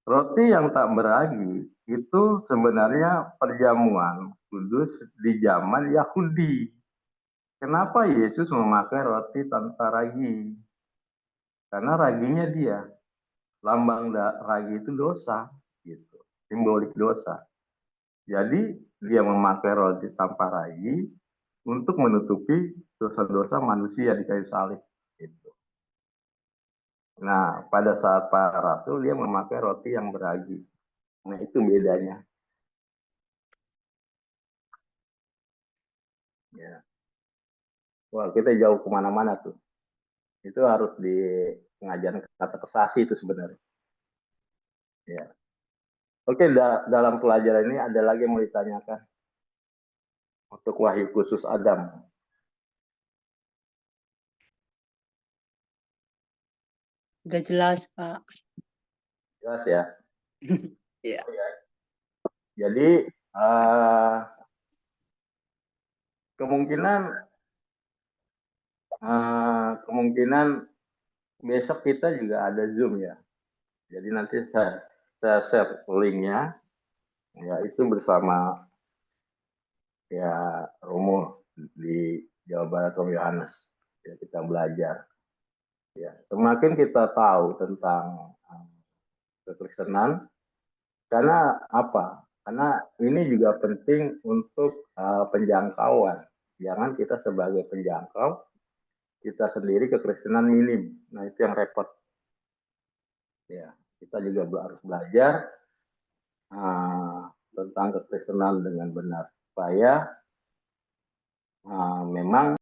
roti yang tak beragi itu sebenarnya perjamuan kudus di zaman Yahudi. Kenapa Yesus memakai roti tanpa ragi? Karena raginya dia. Lambang ragi itu dosa, gitu. Simbolik dosa. Jadi dia memakai roti tanpa ragi untuk menutupi dosa-dosa manusia di kayu salib. Gitu. Nah, pada saat para rasul dia memakai roti yang beragi. Nah, itu bedanya. Ya. Wah, kita jauh kemana-mana tuh. Itu harus di pengajaran kata kesasi itu sebenarnya. Ya. Oke, dalam pelajaran ini ada lagi yang mau ditanyakan untuk wahyu khusus Adam. Udah jelas, Pak. Jelas ya. Iya. Jadi kemungkinan besok kita juga ada Zoom ya. Jadi nanti saya share linknya, ya itu bersama ya Romo di Jawa Barat, Romo Yohanes. Ya, kita belajar. Ya, semakin kita tahu tentang kekristenan, karena apa? Karena ini juga penting untuk penjangkauan. Jangan kita sebagai penjangkau, kita sendiri kekristenan minim. Nah, itu yang repot. Ya, kita juga harus belajar tentang kekristenan dengan benar supaya memang